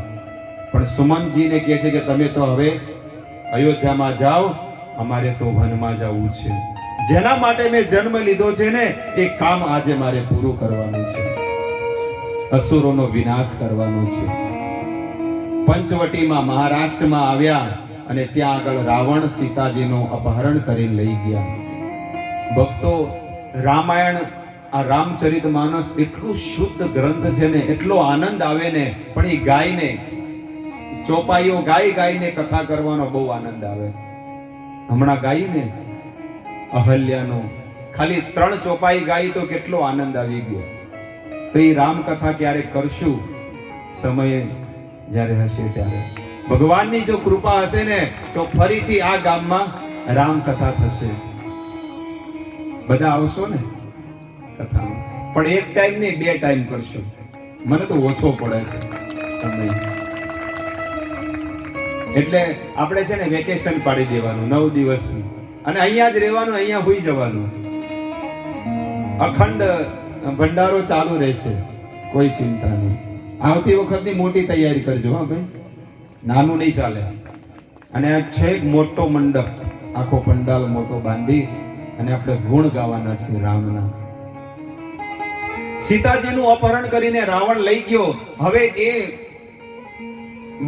A: પણ સુમંતજીને કહે છે કે તમે તો હવે અયોધ્યામાં જાઓ, અમારે તો વનમાં જવું છે. જેના માટે મેં જન્મ લીધો છે ને એ કામ આજે મારે પૂરું કરવાનું છે. અસુરોનો વિનાશ કરવાનો છે. પંચવટીમાં મહારાષ્ટ્રમાં આવ્યા અને ત્યાં આગળ રાવણ સીતાજીનું અપહરણ કરી લઈ ગયા. ભક્તો, રામાયણ આ રામચરિતમાનસ એટલું શુદ્ધ ગ્રંથ છે ને, એટલો આનંદ આવે ને, પણ એ ગાયને ચોપાઈઓ ગાઈને કથા કરવાનો બહુ આનંદ આવે. હમણાં ગાઈને અહલ્યાનો ખાલી 3 ચોપાઈ ગાઈ તો કેટલો આનંદ આવી ગયો. તો એ રામકથા ક્યારે કરશું? સમય જ્યારે હશે ત્યારે. ભગવાનની જો કૃપા હશે ને તો ફરીથી આ ગામમાં રામકથા થશે. બધા આવશો ને કથામાં? પણ એક ટાઈમ નહીં 2 ટાઈમ કરશો. મને તો ઓછો પડે છે સમય. એટલે આપણે છે ને વેકેશન પાડી દેવાનું 9 દિવસનું, અને અહીંયા જ રહેવાનું, અહીંયા હોઈ જવાનું. અખંડ ભંડારો ચાલુ રહેશે, કોઈ ચિંતા નહીં. આવતી વખતની મોટી તૈયારી કરજો હા ભાઈ, નાનું નહીં ચાલે. અને આ છે એક મોટો મંડપ, આખો પંડાલ મોટો બાંધી અને આપણે ગુણ ગાવાના છે રામના. સીતાજીનું અપહરણ કરીને રાવણ લઈ ગયો. હવે એ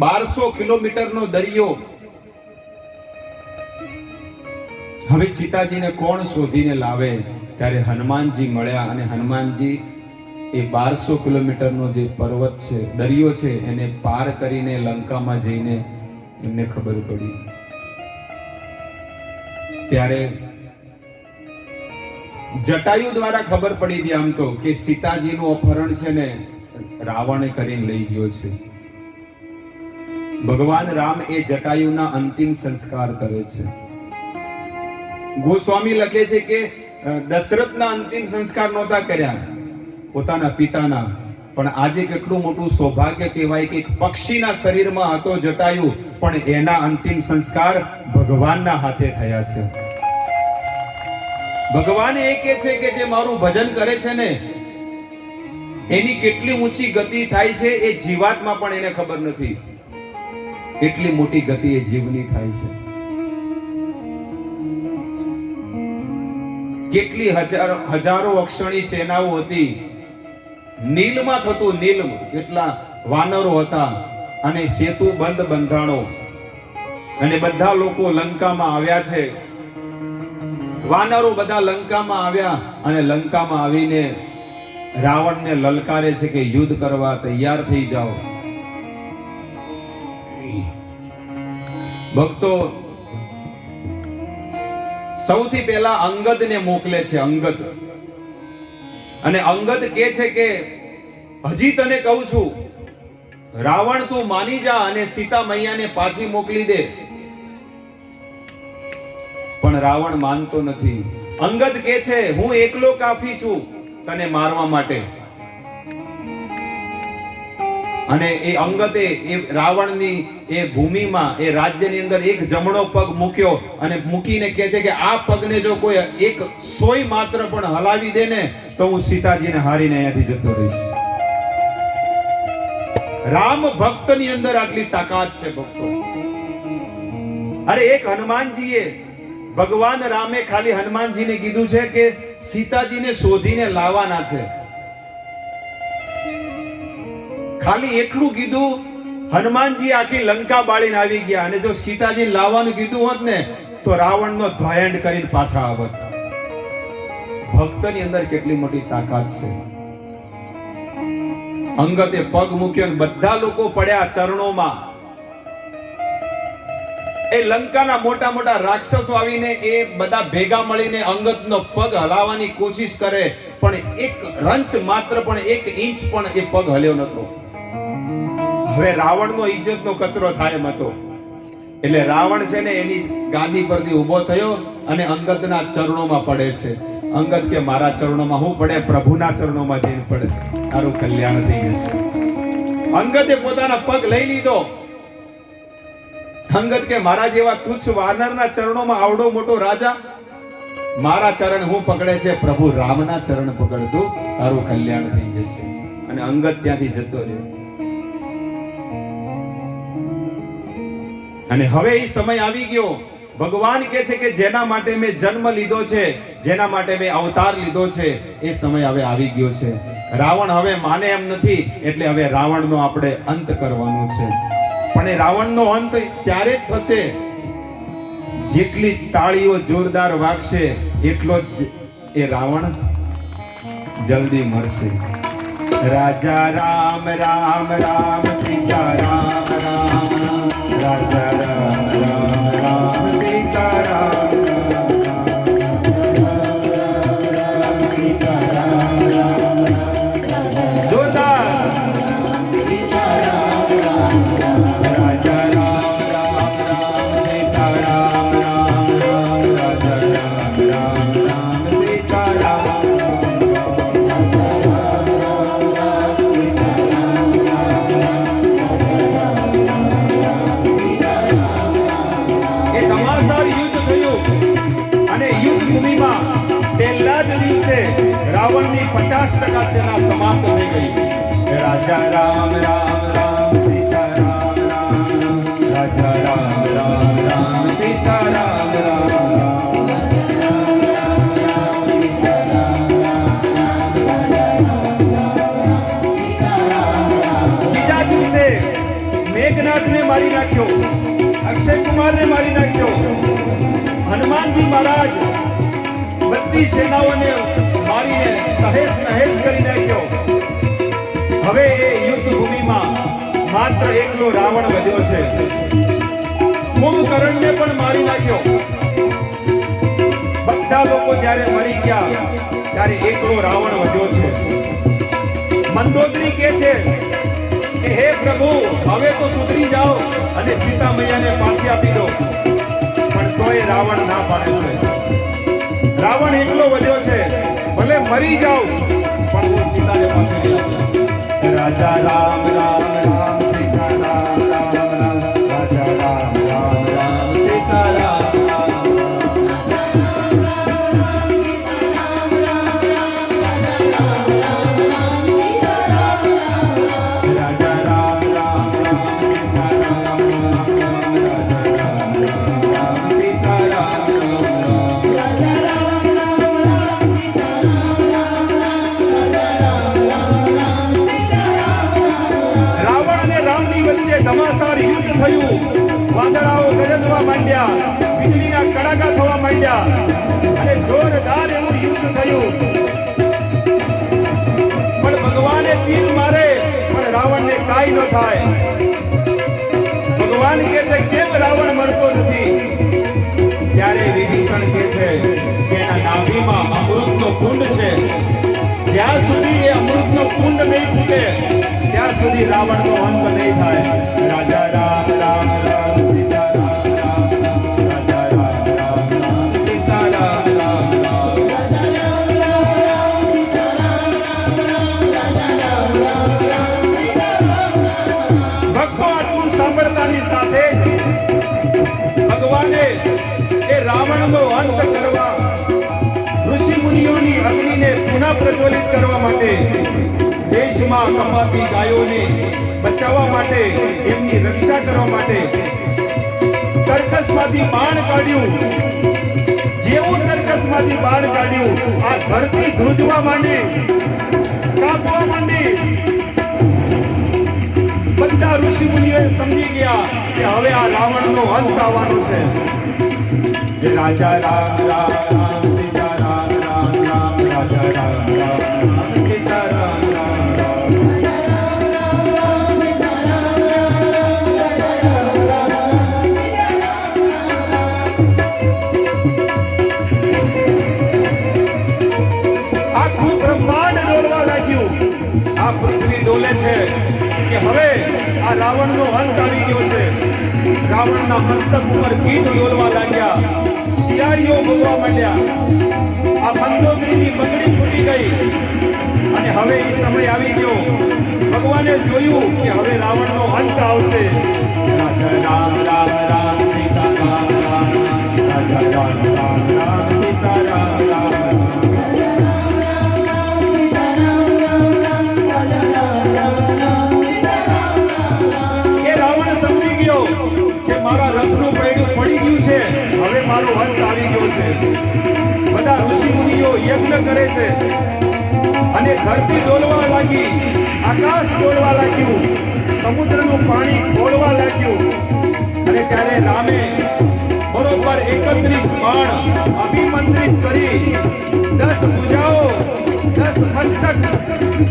A: 1200 કિલોમીટરનો દરિયો, હવે સીતાજીને કોણ શોધીને લાવે? ત્યારે હનુમાનજી મળ્યા, અને હનુમાનજી એ 1200 કિલોમીટરનો જે પર્વત છે, દરિયો છે, એને પાર કરીને લંકામાં જઈને એમને ખબર પડી. ત્યારે જટાયુ દ્વારા ખબર પડી હતી આમ તો કે સીતાજીનું અપહરણ છે ને રાવણે કરીને લઈ ગયો છે. ભગવાન રામ એ જટાયુના અંતિમ સંસ્કાર કરે છે. ગોસ્વામી લખે છે કે દશરથના અંતિમ સંસ્કાર નહોતા કર્યા પોતાના પિતાના, પણ આજે કેટલું મોટું સૌભાગ્ય કહેવાય કે એક પક્ષીના શરીરમાં હતો જટાયુ, પણ એના અંતિમ સંસ્કાર ભગવાનના હાથે થયા છે. ભગવાન એ કહે છે કે જે મારું ભજન કરે છે ને એની કેટલી ઊંચી ગતિ થાય છે એ જીવાતમાં પણ એને ખબર નથી. એટલી મોટી ગતિ એ જીવની થાય છે. કેટલી હજારો અક્ષણી સેનાઓ હતી. નીલમાં થતું, નીલ કેટલા વાનરો હતા, અને સેતુ બંધ બંધાણો, અને બધા લોકો લંકામાં આવ્યા છે. વાનરો બધા લંકામાં આવ્યા, અને લંકામાં આવીને રાવણને લલકારે છે કે યુદ્ધ કરવા તૈયાર થઈ જાઓ. ભક્તો સૌથી પહેલા અંગદને મોકલે છે. અંગદ, અને અંગદ કહે છે કે હજી તને કહું છું, રાવણ તું માની જા અને સીતા મૈયાને પાછી મોકલી દે. પણ રાવણ માનતો નથી. અંગદ કહે છે હું એકલો કાફી છું તને મારવા માટે. અને એ અંગદે એ રાવણની એ ભૂમિમાં, એ રાજ્યની અંદર એક જમણો પગ મૂક્યો, અને મૂકીને કહે છે કે આ પગને જો કોઈ એક સોય માત્ર પણ હલાવી દે ને તો હું સીતાજીને હારીને અહીંયાથી જતો રહીશ. રામ ભક્તની અંદર આટલી તાકાત છે ભક્તો. અરે એક હનુમાનજીએ, ભગવાન રામે ખાલી હનુમાનજીને કીધું છે કે સીતાજીને શોધીને લાવવાના છે. ખાલી એટલું કીધું, હનુમાનજી આખી લંકા બાળીને આવી ગયા. અને જો સીતાજી લાવવાનું કીધું હોત ને તો રાવણનો ધ્વયંડ કરીને પાછા આવત. ભક્તની અંદર કેટલી મોટી તાકાત છે. અંગતે પગ મૂક્યો, બધા લોકો પડ્યા ચરણોમાં. એ લંકાના મોટા મોટા રાક્ષસો આવીને એ બધા ભેગા મળીને અંગતનો પગ હલાવવાની કોશિશ કરે, પણ એક રંચ માત્ર પણ 1 ઇંચ પણ એ પગ હલ્યો નતો. હવે રાવણનો ઇજ્જતનો કચરો થાય એમ હતો. એટલે રાવણ છે ને એની ગાદી પરથી ઊભો થયો અને અંગદના ચરણોમાં પડે છે. અંગદ કે મારા ચરણોમાં હું પડે, પ્રભુના ચરણોમાં જઈને પડે, તારું કલ્યાણ થઈ જશે. અંગદે પોતાના પગ લઈ લીધો. અંગદ કે મારા જેવા તુચ્છ વાનરના ચરણોમાં આવડો મોટો રાજા, મારા ચરણ હું પકડે છે, પ્રભુ રામના ચરણ પકડતું, તારું કલ્યાણ થઈ જશે. અને અંગદ ત્યાંથી જતો રહ્યો. અને હવે એ સમય આવી ગયો. ભગવાન કહે છે કે જેના માટે મેં જન્મ લીધો છે, જેના માટે મેં અવતાર લીધો છે, એ સમય હવે આવી ગયો છે. રાવણ હવે માને એમ નથી, એટલે હવે રાવણનો આપણે અંત કરવાનો છે. પણ એ રાવણનો અંત ત્યારે જ થશે જેટલી તાળીઓ જોરદાર વાગશે એટલો જ એ રાવણ જલ્દી મરશે. રાજા રામ રામ રામ સીતા રામ રામ રાજા રામ રામ રામ સીતા રામ સીતા રામ જોરદાર રાજા રામ રામ રામ સીતા રામ રામ રામ રાજા રામ રામ રામ સીતા રામ 50% સેના સમાપ્ત થઈ ગઈ. રાજા રામ રામ રામ સીતા રામ રામ રામ. રાજા રામ રામ રામ સીતા રામ રામ રામ. બીજા દિવસે મેઘનાથને મારી નાખ્યો, અક્ષય કુમારને મારી નાખ્યો. હનુમાનજી મહારાજ બધી સેનાઓને મારીને તહેસ નહેસ કરી નાખ્યો. હવે એ યુદ્ધ ભૂમિમાં માત્ર એકલો રાવણ વધ્યો છે. કુંભકર્ણને પણ મારી નાખ્યો. બધા લોકો જ્યારે મરી ગયા ત્યારે એકલો રાવણ વધ્યો છે. મંદોદરી કહે છે કે હે પ્રભુ, હવે તો સુધરી જાઓ અને સીતા મૈયાને પાછી આપી દો. પણ તોય રાવણ ના પાડે છે. રાવણ એકલો વધ્યો છે. ભલે મરી જાઓ પણ હું સીતાને પાછી નહીં આપું. રાજા રામ રામ રામ સીતા રામ રામ રામ. રાજા રામ રામ રામ સીતા રામ રામ રામ. ધમાસાર યુદ્ધ થયું. વાદળાઓ ગરજવા માંડ્યા, વીજળીના કડાકા થવા માંડ્યા અને જોરદાર એવું યુદ્ધ થયું. પણ ભગવાને તીર મારે પણ રાવણને કાઈ ન થાય. ભગવાન કહે છે કેમ રાવણ મરતો નથી? ત્યારે વિભીષણ કહે છે કે એના નાભીમાં અમૃતનો કુંડ છે. જ્યાં સુધી એ અમૃતનો કુંડ નહીં ફૂટે ત્યાં સુધી રાવણનો અંત નહીં થાય. રાજા રામ રામ રામ સીતા રામ રામ રામ. રાજા રામ રામ રામ સીતા રામ રામ રામ. રાજા રામ રામ રામ સીતા રામ રામ રામ. રાજા રામ રામ રામ સીતા રામ રામ. ભક્તો આટલું સાંભળતાની સાથે જ ભગવાને એ રાવણનો અંત કરવા, ઋષિ મુનિઓની અગ્નિને પુનઃ પ્રજ્વલિત કરવા માટે, દેશમાં કપાતી ગાયોને બચાવવા માટે, એમની રક્ષા કરવા માટે તર્કસમાંથી બાણ કાઢ્યું. જેવું તર્કસમાંથી બાણ કાઢ્યું, આ ધરતી ધ્રુજવા માંડી, કાપવા માંડી. બધા ઋષિ મુનિઓ સમજી ગયા કે હવે આ રાવણનો અંત આવવાનો છે. રાજા રામ રામ રામ સીતા રામ રામ રામ. રાજા રામ રામ રામ સીતા રામ રામ રામ. આખું બ્રહ્માંડ ડોલવા લાગ્યું. આ પૃથ્વી ડોલે છે કે હવે આ રાવણનો અંત આવી ગયો છે. રાવણના મસ્તક ઉપર ગીત ડોલવા લાગ્યા, શિયાળીઓ બોલવા માંડ્યા. આ મંદોદરીની બંગડી ફૂટી ગઈ અને હવે એ સમય આવી ગયો. ભગવાને જોયું કે હવે રાવણનો અંત આવશે. રાજા રામ રામ રામ સીતા રામ રામ રામ. રાજા રામ રામ રામ સીતા રામ રામ રામ. એ રાવણ સમજી ગયો કે મારા રથનું પૈડું પડી ગયું છે, હવે મારો અંત આવી ગયો છે. બધા ઋષિ મુનિઓ યજ્ઞ કરે છે અને ધરતી ડોલવા લાગી, આકાશ ડોલવા લાગ્યું, સમુદ્રનું પાણી ખોળવા લાગ્યું. અને ત્યારે રામે બરોબર 31 બાણ અભિમંત્રિત કરી 10 ભુજાઓ, 10 મસ્તક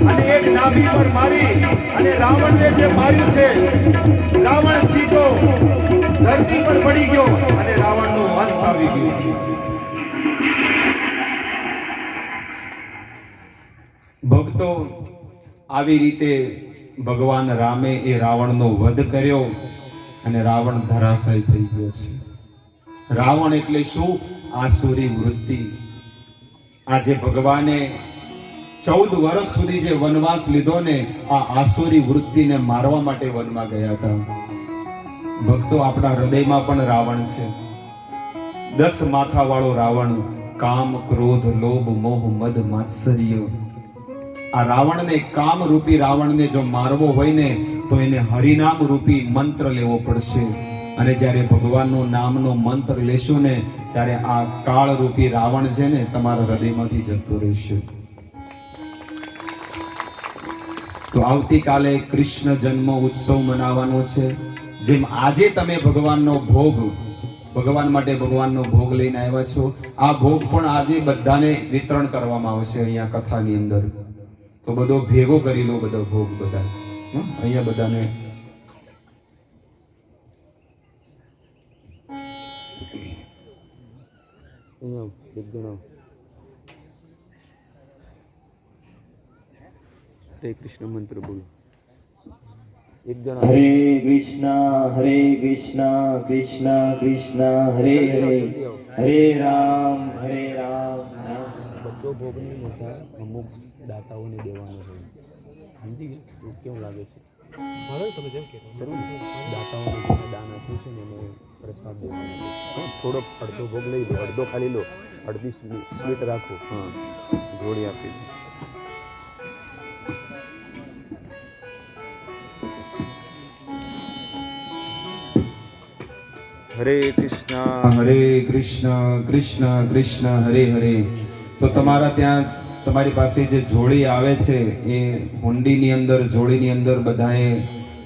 A: અને એક નાભી પર મારી અને રાવણને જે માર્યું છે, રાવણ સીધો ધરતી પર પડી ગયો અને રાવણનો અંત આવી ગયો. ભક્તો, આવી રીતે ભગવાન રામે એ રાવણનો વધ કર્યો અને રાવણ ધરાશાય થઈ ગયો છે. રાવણ એટલે શું? આસુરી વૃત્તિ. આજે ભગવાને 14 વર્ષ સુધી જે વનવાસ લીધો ને, આ આસુરી વૃત્તિને મારવા માટે વનમાં ગયા હતા. ભક્તો, આપણા હૃદયમાં પણ રાવણ છે. 10 માથા વાળો રાવણ. કામ, ક્રોધ, લોભ, મોહ, મદ, માત્સર્ય. આ રાવણને, કામ રૂપી રાવણને જો મારવો હોય ને તો એને હરિનામ રૂપી મંત્ર લેવો પડશે. અને જ્યારે ભગવાનનું નામનો મંત્ર લેશું ને ત્યારે આ કાળ રૂપી રાવણ છે ને તમારા હૃદયમાંથી જતો રહેશે. તો આવતીકાલે કૃષ્ણ જન્મ ઉત્સવ મનાવવાનો છે. જેમ આજે તમે ભગવાનનો ભોગ, ભગવાન માટે ભગવાનનો ભોગ લઈને આવ્યા છો, આ ભોગ પણ આજે બધાને વિતરણ કરવામાં આવશે અહીંયા કથાની અંદર. તો બધો ભેગો કરી લો, બધો ભોગ બધા અહીંયા બધાને. હરે કૃષ્ણ મંત્ર બોલો. એક જણા
B: હરે કૃષ્ણ કૃષ્ણ કૃષ્ણ હરે હરે, હરે રામ
C: બધો ભોગ નહીં હોતા, અમુક દાતાઓને દેવાનો હોય. સમજી ગયું કેવું લાગે છે? તમે જેમ કહેતો દાતાઓને જેને દાન આપ્યું છે ને એને પ્રસાદ દેવાનો. થોડોક અડધો ભોગ લઈ લો, અડધો ખાલી લો, અડધી સ્વીટ રાખો.
A: હા, જોડી આપી દો. હરે કૃષ્ણ કૃષ્ણ કૃષ્ણ હરે હરે. તો તમારા ત્યાં તમારી પાસે જે જોડી આવે છે એ હુંડીની અંદર, જોડીની અંદર બધાએ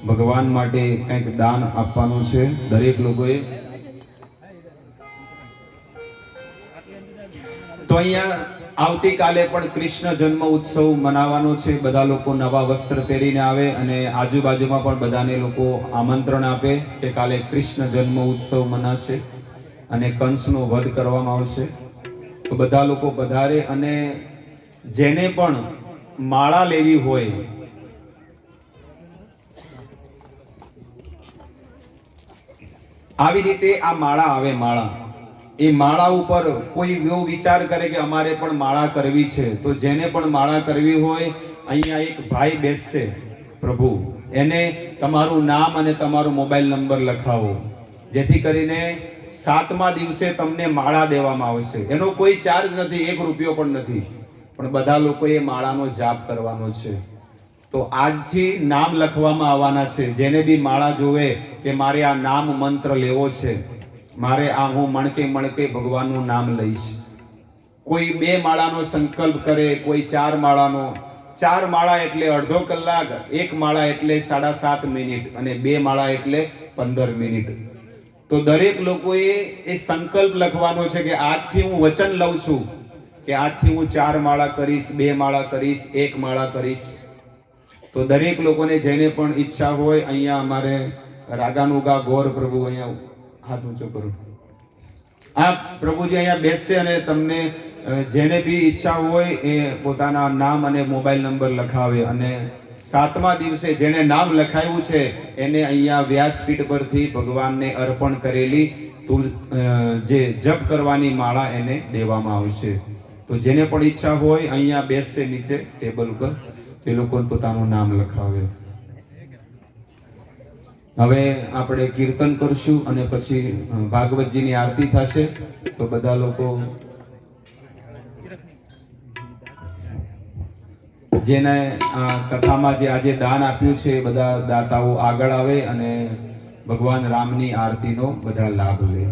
A: ભગવાન માટે કંઈક દાન આપવાનું છે દરેક લોકોએ. તો અહીંયા આવતીકાલે પણ કૃષ્ણ જન્મ ઉત્સવ મનાવવાનો છે. બધા લોકો નવા વસ્ત્ર પહેરીને આવે અને આજુબાજુમાં પણ બધાને લોકો આમંત્રણ આપે કે કાલે કૃષ્ણ જન્મ ઉત્સવ મનાશે અને કંસનો વધ કરવામાં આવશે. તો બધા લોકો પધારે. અને જેને પણ માળા લેવી હોય, આવી રીતે આ માળા આવે, માળા, એ માળા ઉપર કોઈ એવો વિચાર કરે કે અમારે પણ માળા કરવી છે, તો જેને પણ માળા કરવી હોય અહીંયા એક ભાઈ બેસશે પ્રભુ, એને તમારું નામ અને તમારો મોબાઈલ નંબર લખાવો, જેથી કરીને 7મા દિવસે તમને માળા દેવામાં આવશે. એનો કોઈ ચાર્જ નથી, 1 રૂપિયો પણ નથી, પણ બધા લોકોએ માળાનો જાપ કરવાનો છે. તો આજથી નામ લખવામાં આવવાના છે. જેને બી માળા જોવે કે મારે આ નામ મંત્ર લેવો છે, મારે આ હું મણકે ભગવાનનું નામ લઈશ. કોઈ 2 માળાનો સંકલ્પ કરે, કોઈ 4 માળાનો. 4 માળા એટલે અડધો કલાક, 1 માળા એટલે 7.5 મિનિટ અને 2 માળા એટલે 15 મિનિટ. તો દરેક લોકોએ એ સંકલ્પ લખવાનો છે કે આજથી હું વચન લઉં છું કે આજથી હું 4 માળા કરીશ, 2 માળા કરીશ, 1 માળા કરીશ. તો દરેક લોકોને જેને પણ ઈચ્છા હોય અહીંયા અમારે રાગાનુગા ગોર પ્રભુ અહીંયા હાથ ઊંચો કરો. આ પ્રભુજી અહીંયા બેસશે અને તમને જેને બી ઈચ્છા હોય એ પોતાના નામ અને મોબાઈલ નંબર લખાવે. અને 7મા દિવસે જેને નામ લખાવ્યું છે એને અહીંયા વ્યાસપીઠ પરથી ભગવાનને અર્પણ કરેલી જે જપ કરવાની માળા એને દેવામાં આવશે. તો જેને પણ ઈચ્છા હોય અહીંયા બેસશે નીચે ટેબલ ઉપર, તે લોકો પોતાનું નામ લખાવે. હવે આપણે કીર્તન કરશું અને પછી ભાગવતજીની આરતી થશે. તો બધા લોકો જેને આ કથામાં જે આજે દાન આપ્યું છે એ બધા દાતાઓ આગળ આવે અને ભગવાન રામની આરતીનો બધા લાભ લે.